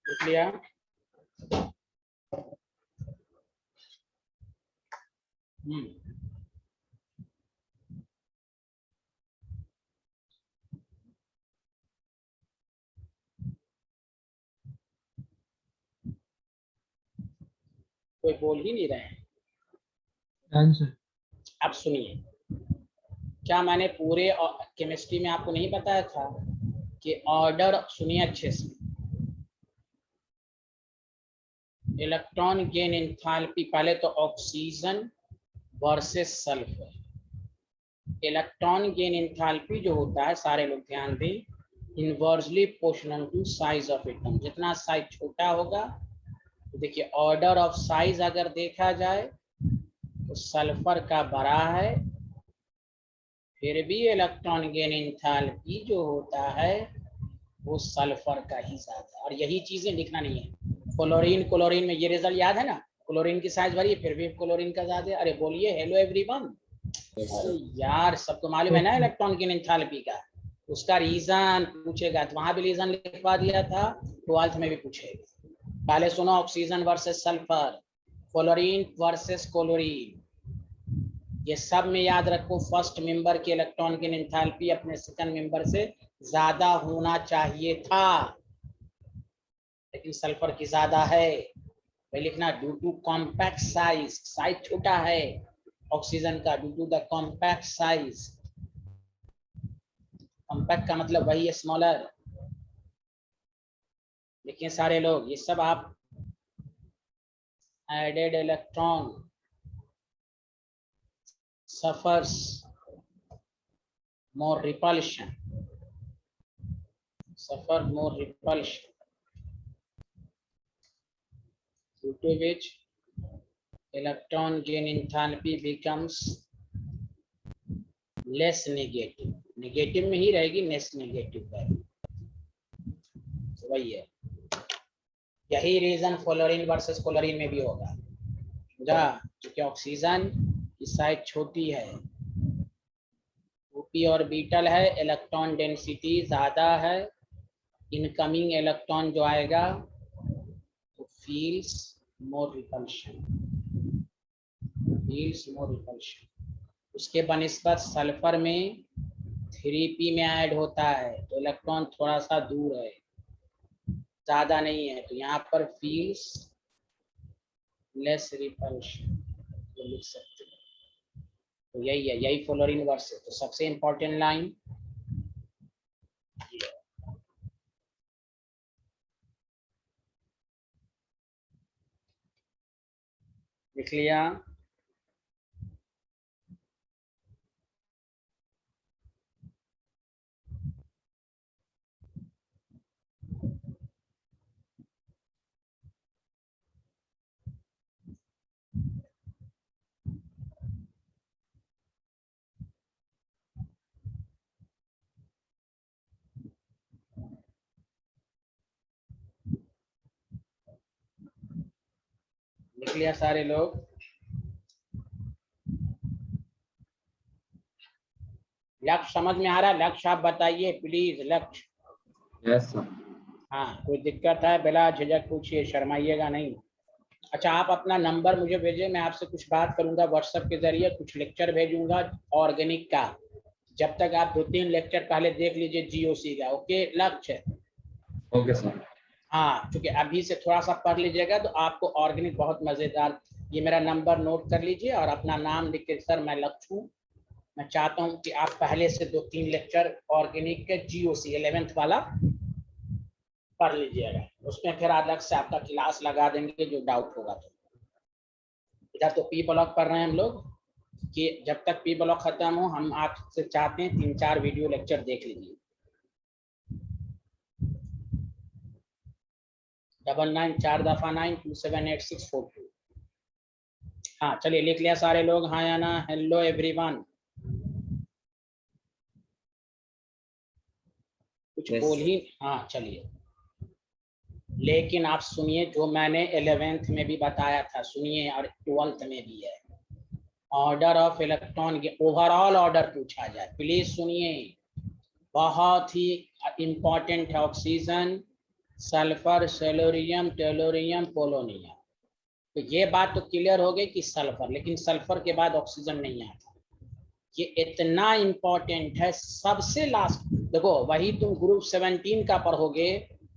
लिख लिया? कोई बोल ही नहीं रहे हैं। Done, sir. अब सुनिए, क्या मैंने पूरे केमिस्ट्री में आपको नहीं बताया था कि ऑर्डर, सुनिए अच्छे से, इलेक्ट्रॉन गेन एंथैल्पी, पहले तो oxygen versus sulphur. Electron gain enthalpy जो होता है, सारे लोग ध्यान दें, inversely proportional to size of atom. जितना साइज छोटा होगा, तो देखिए ऑर्डर ऑफ साइज अगर देखा जाए तो सल्फर का बड़ा है, फिर भी इलेक्ट्रॉन गेन एंथैल्पी जो होता है वो सल्फर का ही ज्यादा। और यही चीजें लिखना नहीं है। क्लोरीन में ये रिजल्ट याद है ना, क्लोरीन की साइज बड़ी है फिर भी क्लोरीन का ज्यादा। अरे बोलिए हेलो एवरीवन। यार सबको मालूम है ना इलेक्ट्रॉन गेन एंथैल्पी का, उसका रीजन पूछेगा तो वहां भी रीजन लिखवा दिया था, 12th में भी पूछेगा। पहले सुनो, oxygen versus sulphur, chlorine versus chlorine, ये सब में याद रखो। फर्स्ट मेंबर के इलेक्ट्रॉन गेन एंथैल्पी अपने सेकंड मेंबर से ज्यादा होना चाहिए था, लेकिन सल्फर की ज्यादा है। भाई लिखना, due to compact size, size छोटा है ऑक्सीजन का, due to the compact size. Compact का मतलब वही है स्मॉलर। देखिए सारे लोग, ये सब आप added electron suffers more repulsion, suffer more repulsion, due to which electron gain enthalpy becomes less negative. Negative में ही रहेगी, लेस नेगेटिव वैल्यू, तो वही है। यही रीजन फ्लोरीन वर्सेस क्लोरीन में भी होगा, समझा? क्योंकि ऑक्सीजन की साइज छोटी है, पी ऑर्बिटल है, इलेक्ट्रॉन डेंसिटी ज्यादा है, इनकमिंग इलेक्ट्रॉन जो आएगा तो feels more repulsion, feels more repulsion. उसके बनिस्बत सल्फर में 3p में ऐड होता है, तो इलेक्ट्रॉन थोड़ा सा दूर है, ज्यादा नहीं है, तो यहाँ पर फील्स लेस रिपल्शन लिख सकते हैं। तो यही है, यही फ्लोरीन वर्स है। तो सबसे इंपॉर्टेंट लाइन लिख लिया? लिख लिया सारे लोग? लक्ष्य समझ में आ रहा है? लक्ष्य आप बताइए प्लीज, लक्ष्य। Yes sir. हाँ, कोई दिक्कत है बिला झिझक पूछिए, शर्माइएगा नहीं। अच्छा, आप अपना नंबर मुझे भेजिए, मैं आपसे कुछ बात करूंगा व्हाट्सएप के जरिए, कुछ लेक्चर भेजूंगा ऑर्गेनिक का। जब तक आप 2-3 लेक्चर पहले देख लीजिए जीओसी का। ओके लक्ष्य? Okay sir. हाँ, क्योंकि अभी से थोड़ा सा पढ़ लीजिएगा तो आपको ऑर्गेनिक बहुत मजेदार। ये मेरा नंबर नोट कर लीजिए और अपना नाम लिख के, सर मैं लक्ष्य हूँ, मैं चाहता हूं कि आप पहले से 2-3 लेक्चर ऑर्गेनिक के GOC 11th वाला पढ़ लीजिएगा, उसमें फिर अलग से आपका क्लास लगा देंगे जो डाउट होगा। तो इधर तो पी ब्लॉक पढ़ रहे हैं हम लोग कि जब तक पी ब्लॉक खत्म हो हम आपसे चाहते हैं 3-4 वीडियो लेक्चर देख लीजिए। 99 4 दफा 9 278642। हाँ चलिए लिख लिया सारे लोग, हाँ या ना? हेलो एवरीवन, कुछ Yes. बोल ही, हाँ चलिए। लेकिन आप सुनिए जो मैंने 11th में भी बताया था, सुनिए, और 12th में भी है। ऑर्डर ऑफ इलेक्ट्रॉन के ओवरऑल ऑर्डर पूछा जाए, प्लीज सुनिए, बहुत ही इंपॉर्टेंट है। Oxygen, sulphur, selenium, tellurium, polonium. तो ये बात तो क्लियर हो गई कि सल्फर, लेकिन सल्फर के बाद ऑक्सीजन नहीं आता। ये इतना इंपॉर्टेंट है, सबसे लास्ट। देखो वही तुम ग्रुप 17 का पढ़ोगे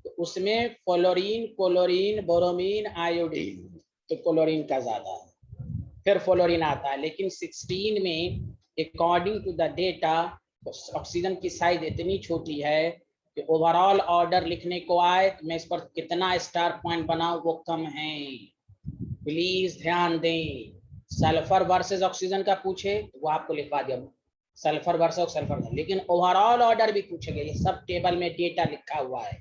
तो उसमें फ्लोरीन, क्लोरीन, बोरोमीन, आयोडीन, तो क्लोरीन का ज्यादा है, फिर फ्लोरीन आता है। लेकिन 16 में according to the data oxygen की साइज इतनी छोटी है कि ओवरऑल ऑर्डर लिखने को आए तो मैं इस पर कितना स्टार पॉइंट बनाऊं वो कम है। प्लीज ध्यान दें, सल्फर वर्सेस ऑक्सीजन का पूछे तो वो आपको लिखवा दिया सल्फर वर्सेस सल्फर, लेकिन ओवरऑल ऑर्डर भी पूछेगा। ये सब टेबल में डेटा लिखा हुआ है,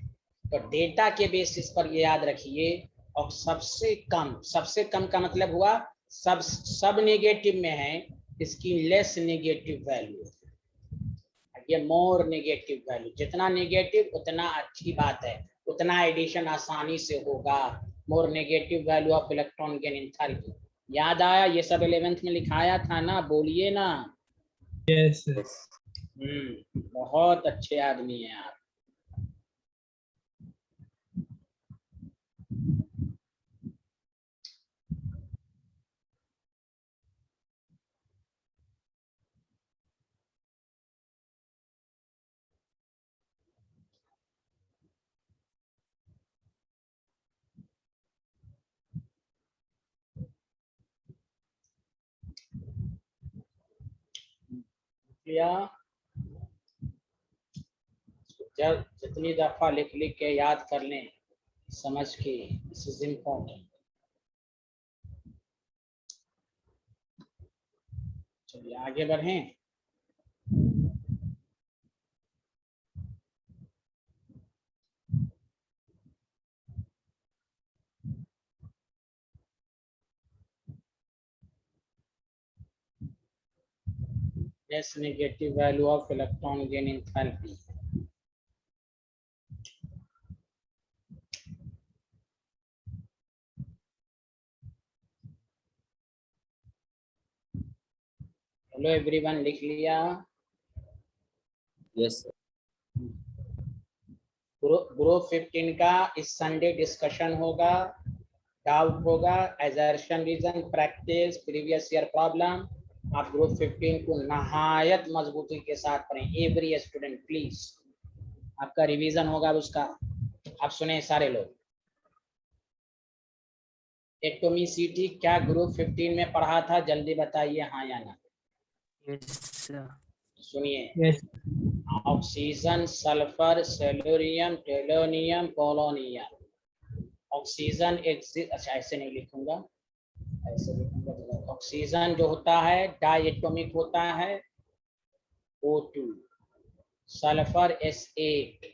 तो डेटा के बेसिस पर ये याद रखिए। और सबसे कम का मतलब हुआ सब नेगेटिव में है, इसकी लेस नेगेटिव वैल्यू, ये मोर नेगेटिव वैल्यू। जितना नेगेटिव उतना अच्छी बात है, उतना एडिशन आसानी से होगा। More negative value of electron gain enthalpy. याद आया? ये सब 11th में लिखाया था ना, बोलिए ना। Yes, sir. बहुत अच्छे आदमी हैं आप। या जब जितनी दफा लिख के याद कर लें, समझ के, दिस इज इम्पोर्टेंट। चलिए आगे बढ़ें। less negative value of electron gain enthalpy. Hello everyone, लिख लिया? Yes, sir. ग्रुप 15 का इस संडे डिस्कशन होगा, डाउट होगा, assertion, reason, practice, previous year problem. आप ग्रुप 15 को नहायत मजबूती के साथ पढ़ें, एवरी स्टूडेंट प्लीज। आपका रिवीजन होगा उसका। आप सुने सारे लोग, एटोमिसिटी क्या ग्रुप 15 में पढ़ा था? जल्दी बताइए हाँ या ना। सुनिए, Yes. Oxygen, sulphur, selenium, tellurium, polonium. Oxygen exist, अच्छा ऐसे नहीं लिखूंगा, ऐसे लिखूंगा। ऑक्सीजन जो होता है डायटोमिक होता है, O2, sulphur S8,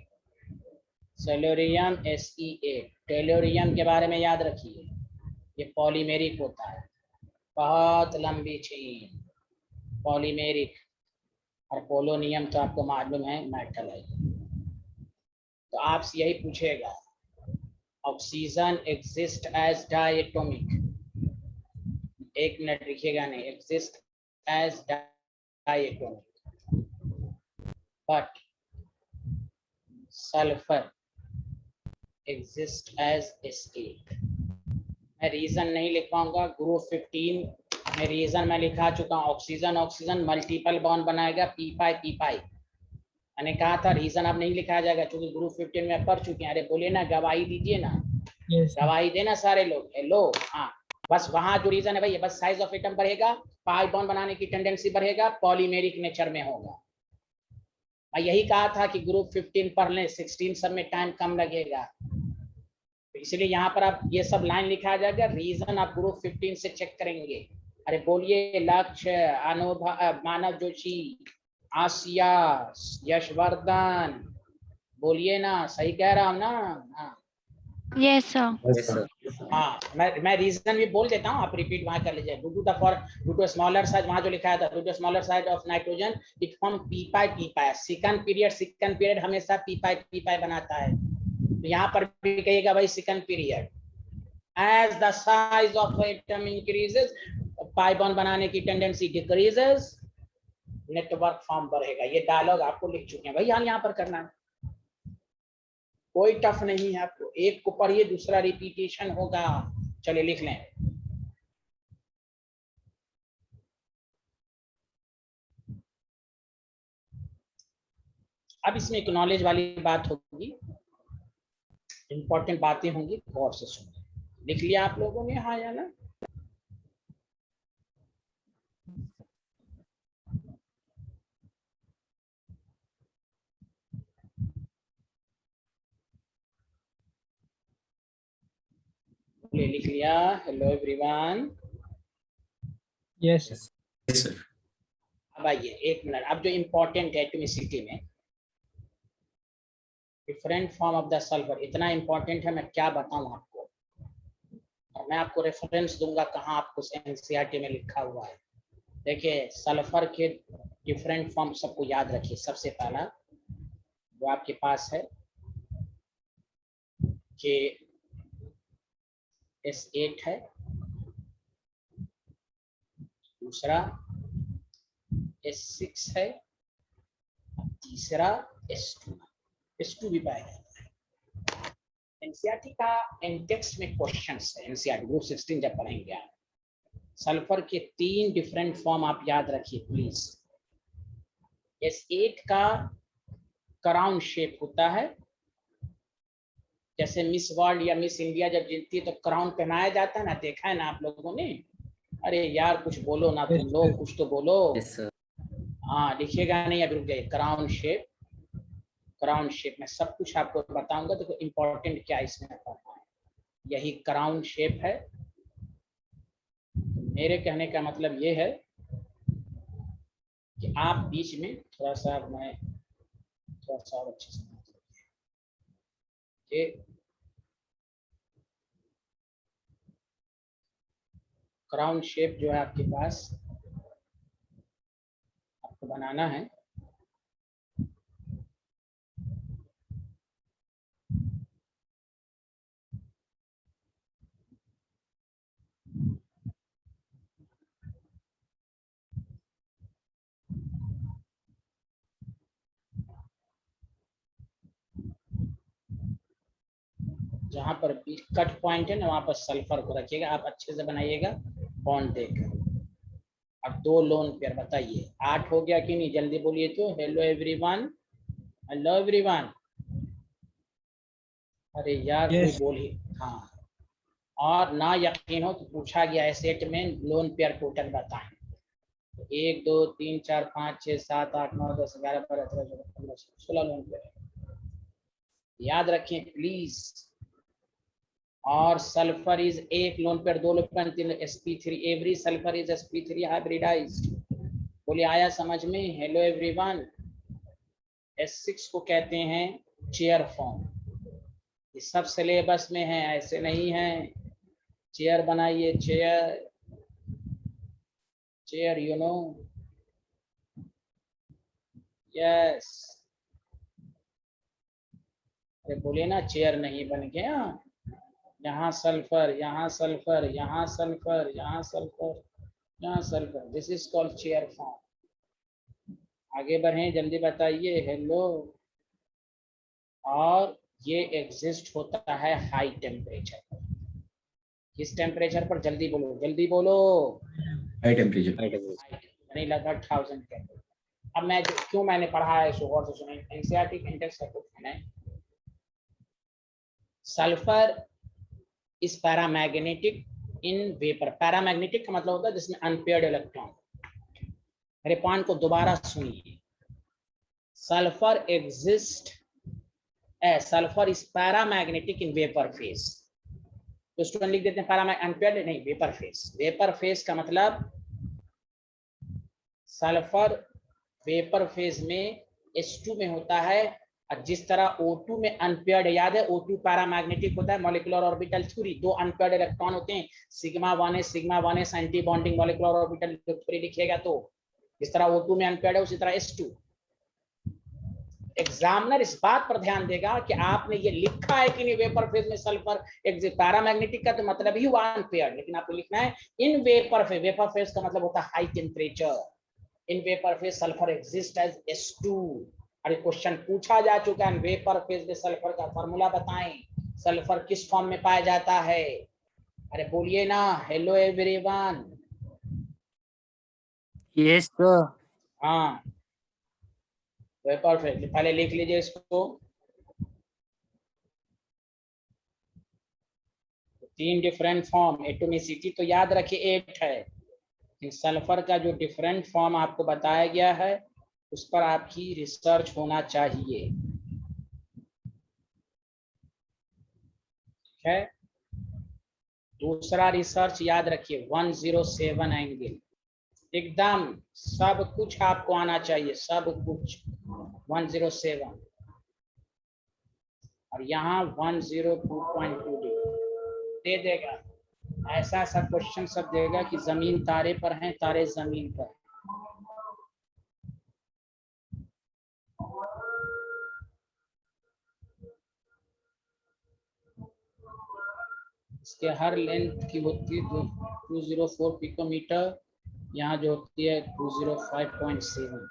सेलोरियम Se8, tellurium के बारे में याद रखिए, ये पॉलीमेरिक होता है, बहुत लंबी चेन, पॉलीमेरिक। और पोलोनियम तो आपको मालूम है मेटल है। तो आपसे यही पूछेगा, ऑक्सीजन एग्जिस्ट एज डायटोमिक, एक मिनट लिखिएगा नहीं, exist as diatomic, but sulphur exist as S8। मैं रीजन नहीं लिख पाऊंगा, ग्रुप 15 में रीजन मैं लिखा चुका हूँ। ऑक्सीजन मल्टीपल बॉन्ड बनाएगा, p5 मैंने कहा था। रीजन अब नहीं लिखा जाएगा क्योंकि ग्रुप 15 में पढ़ चुके हैं। अरे बोलिए ना, गवाही दीजिए ना। Yes, sir. गवाही देना सारे लोग। हेलो, हाँ बस वहां जो रीजन है भाई, बस साइज ऑफ एटम बढ़ेगा, पाई बॉन्ड बनाने की टेंडेंसी बढ़ेगा, पॉलीमेरिक नेचर में होगा। मैं यही कहा था कि ग्रुप 15 पढ़ लें, 16 सब में टाइम कम लगेगा, तो इसलिए यहाँ पर आप ये सब लाइन लिखा जाएगा, रीजन आप ग्रुप 15 से चेक करेंगे। अरे बोलिए लक्ष्य, मानव जोशी, आसिया, यशवर्धन, बोलिए ना, सही कह रहा हूँ ना? हाँ Yes, sir. Yes, sir. हाँ, मैं रीजन भी बोल देता हूँ, आप रिपीट वहां कर लीजिए। ड्यू टू स्मॉलर साइज, वहां जो लिखा है था, due to smaller size of nitrogen it form P pi. Second period हमेशा पी पाई बनाता है, तो यहाँ पर भी कहिएगा भाई second period. As the size of atom increases, pi bond बनाने की टेंडेंसी डिक्रीजेस, नेटवर्क फॉर्म बढ़ेगा। ये डायलॉग आपको लिख चुके हैं भाई, यहाँ पर करना है, कोई टफ नहीं है आपको, एक को पढ़िए दूसरा रिपीटेशन होगा। चलिए लिख लें। अब इसमें एक नॉलेज वाली बात होगी, इंपॉर्टेंट बातें होंगी, गौर से सुनिए। लिख लिया आप लोगों ने, हाँ या ना? लिख लिया? Hello everyone. Yes. Yes, sir. अब आइए एक मिनट, अब जो इम्पोर्टेंट है एटॉमिसिटी में, different form of the sulphur, इतना इम्पोर्टेंट है, मैं क्या बताऊं आपको, और मैं आपको रेफरेंस दूंगा कहाँ आपको एनसीईआरटी में लिखा हुआ है। देखिए सल्फर के डिफरेंट फॉर्म सबको याद रखिए। सबसे पहला जो आपके पास है कि S8 है, दूसरा S6 है, तीसरा S2 भी पाया जाता है। एनसीईआरटी का इंडेक्स में क्वेश्चंस है, एनसीईआरटी ग्रुप 16 जब पढ़ेंगे आप, सल्फर के 3 डिफरेंट फॉर्म आप याद रखिए प्लीज। S8 का क्राउन शेप होता है, जैसे मिस वर्ल्ड या मिस इंडिया जब जीतती है तो क्राउन पहनाया जाता है ना, देखा है ना आप लोगों ने? अरे यार कुछ बोलो ना तुम लोग, कुछ तो बोलो। Yes, sir. हाँ लिखिएगा नहीं, अभी रुक जाइए। क्राउन शेप में सब कुछ आपको बताऊंगा, तो इम्पोर्टेंट क्या इसमें पढ़ना है, यही क्राउन शेप है। मेरे कहने का मतलब ये है कि आप बीच में थोड़ा सा और अच्छे से कि क्राउन शेप जो है आपके पास आपको बनाना है। जहां पर कट पॉइंट है ना, वहां पर सल्फर को रखिएगा, आप अच्छे से बनाइएगा बॉन्ड देकर। और 2 लोन पेयर बताइए 8 हो गया कि नहीं, जल्दी बोलिए तो। Hello everyone, hello everyone. अरे यार Yes. कोई बोल ही, हाँ। और ना यकीन हो तो पूछा गया है सेट में लोन पेयर टोटल बताएं। 1 2 3 4 5 6 7 8 9 10 11 12 13 14 15 16 लोन पेयर याद रखें प्लीज। और sulphur is 1 lone pair, 2 lone pair, 3 sp3, every sulphur is sp3 hybridised. बोलिए आया समझ में? Hello everyone. S6 को कहते हैं चेयर फॉर्म, ये सब सिलेबस में है, ऐसे नहीं है। चेयर बनाइए, चेयर यू नो, यस। अरे बोलिए ना चेयर नहीं बन गया। यहाँ सल्फर, यहाँ सल्फर, यहाँ सल्फर, यहाँ सल्फर, यहाँ sulphur, this is called chair form. आगे बढ़ें, जल्दी बताइए। हेलो। और ये एग्जिस्ट होता है हाई टेम्परेचर पर। किस टेम्परेचर पर? जल्दी बोलो, जल्दी बोलो। High temperature. यानी लगभग 1000 केल्विन। अब मैं क्यों मैंने पढ़ा है इसको गौर से सुने। एनसीईआरटी इंडेक्स का क्वेश्चन है, sulphur is paramagnetic in vapour. Paramagnetic का मतलब होता है जिसमें अनपेयर्ड इलेक्ट्रॉन। मेरे पॉइंट को दोबारा सुनिए, sulphur exist as sulphur is paramagnetic in vapour phase. तो स्टूडेंट लिख देते हैं पैरामैग्नेटिक, अनपेयर्ड नहीं, वेपर फेज। वेपर फेज का मतलब सल्फर वेपर फेज में H2 में होता है, और जिस तरह O2 में अनपेयर्ड, याद है O2 पैरामैग्नेटिक होता है, मॉलिक्यूलर ऑर्बिटल थ्योरी, दो अनपेयर्ड इलेक्ट्रॉन होते हैं, sigma 1s anti bonding molecular orbital theory लिखिएगा तो जिस तरह O2 में अनपेयर्ड है उसी तरह H2। एग्जामिनर इस बात पर ध्यान देगा कि आपने ये लिखा है कि नहीं वेपर फेज में सल्फर पैरामैग्नेटिक का तो मतलब ही हुआ अनपेयर्ड, लेकिन आपको लिखना है in vapour phase. Vapour phase का मतलब होता है high temperature. In vapour phase sulphur exist as H2। अरे क्वेश्चन पूछा जा चुका है, वेपर फेज में सल्फर का फॉर्मूला बताएं, सल्फर किस फॉर्म में पाया जाता है। अरे बोलिए ना, हेलो एवरीवन। Yes sir. हाँ वेपर फेज, पहले लिख लीजिए इसको। तीन डिफरेंट फॉर्म, एटोमिसिटी तो याद रखिए 8 है, सल्फर का जो डिफरेंट फॉर्म आपको बताया गया है उस पर आपकी रिसर्च होना चाहिए। ठीक है, दूसरा रिसर्च याद रखिए 107 एंगल, एकदम सब कुछ आपको आना चाहिए, सब कुछ 107, और यहाँ 102.2 दे देगा। ऐसा ऐसा क्वेश्चन सब देगा कि जमीन तारे पर हैं, तारे जमीन पर। इसके हर लेंथ की होती है 204 पिकोमीटर, यहाँ जो होती है 205.7।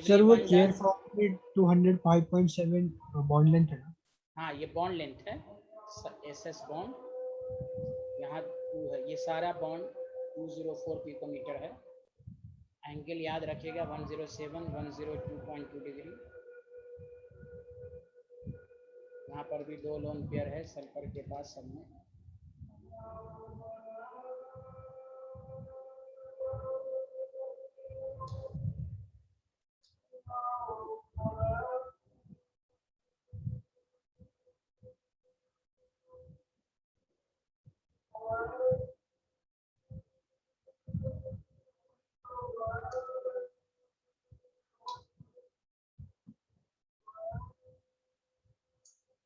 सर वो Everyone चेयर does- फॉर्म में 205.7 बॉन्ड लेंथ है ना? हाँ ये बॉन्ड लेंथ है, SS बॉन्ड, यहाँ 2 है, ये सारा बॉन्ड 204 पिकोमीटर है। एंगल याद रखिएगा 107 102.2 डिग्री। यहाँ पर भी 2 लोन पेयर है सल्फर के पास सब में।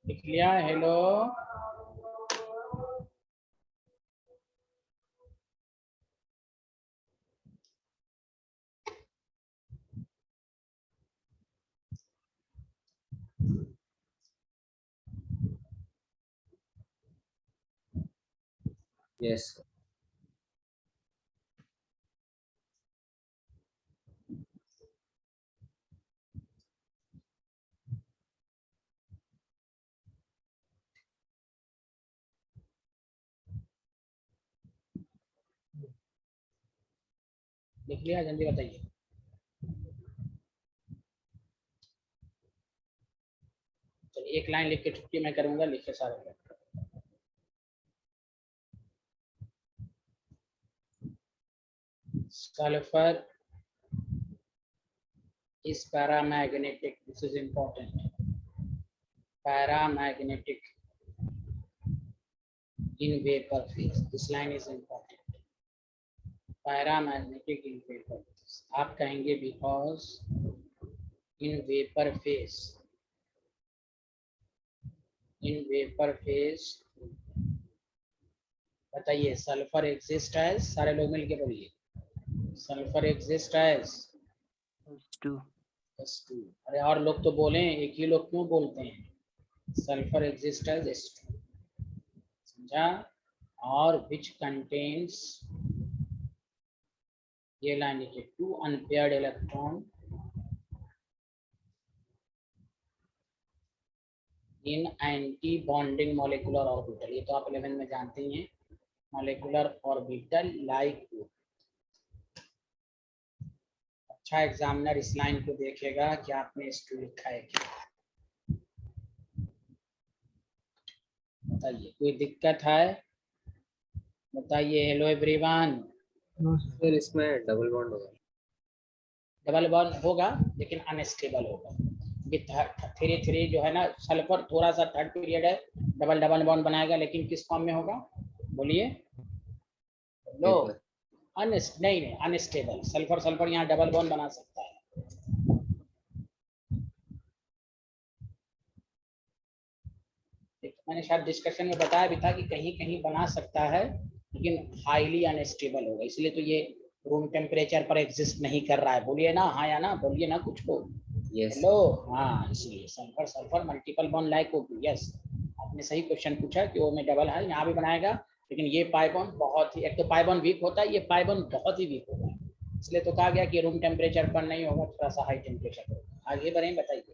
लिख लिया, हेलो Yes. लिख लिया, जल्दी बताइए। चलिए एक लाइन लिख के छुट्टी मैं करूंगा, लिखे सारे लोग। Sulfur is paramagnetic. This is important. Paramagnetic in vapor phase. This line is important. Paramagnetic in vapor phase. आप कहेंगे because in vapor phase. In vapor phase. बताइए सल्फर एग्जिस्ट एज, सारे लोग मिलके बोलिए, sulphur exist as H2 S2। अरे और लोग तो बोले, एक ही लोग क्यों बोलते हैं? सल्फर एग्जिस्ट एज S2, समझा? और विच कंटेन्स, ये लाइन लिखिए, 2 unpaired electron in anti bonding molecular orbital. ये तो आप 11 में जानते ही हैं, मॉलिक्यूलर ऑर्बिटल लाइक। अच्छा एग्जामिनर इस लाइन को देखेगा कि आपने S2 लिखा है क्या। बताइए, कोई दिक्कत है? बताइए। Hello everyone. No sir. Sir इसमें डबल बॉन्ड होगा। डबल बॉन्ड होगा लेकिन अनस्टेबल होगा। थ्री थ्री जो है ना, सल्फर थोड़ा सा थर्ड पीरियड है, डबल डबल बॉन्ड बनाएगा, लेकिन किस फॉर्म में होगा? बोलिए। लो, नहीं अनस्टेबल। सल्फर सल्फर यहाँ डबल बॉन्ड बना सकता है। मैंने शायद डिस्कशन में बताया भी था कि कहीं कहीं बना सकता है लेकिन हाईली अनस्टेबल होगा, इसलिए तो ये रूम टेम्परेचर पर एग्जिस्ट नहीं कर रहा है। बोलिए ना हाँ या ना, बोलिए ना कुछ को। हेलो, हाँ, इसलिए sulphur sulphur multiple bond like होगी। यस, आपने सही क्वेश्चन पूछा कि वो में डबल है, यहाँ भी बनाएगा, लेकिन ये पाई बॉन्ड बहुत ही, एक तो पाई बॉन्ड वीक होता है, ये पाई बॉन्ड बहुत ही वीक होगा, इसलिए तो कहा गया कि रूम टेम्परेचर पर नहीं होगा, थोड़ा सा हाई टेम्परेचर होगा। आगे बढ़ें, बताइए।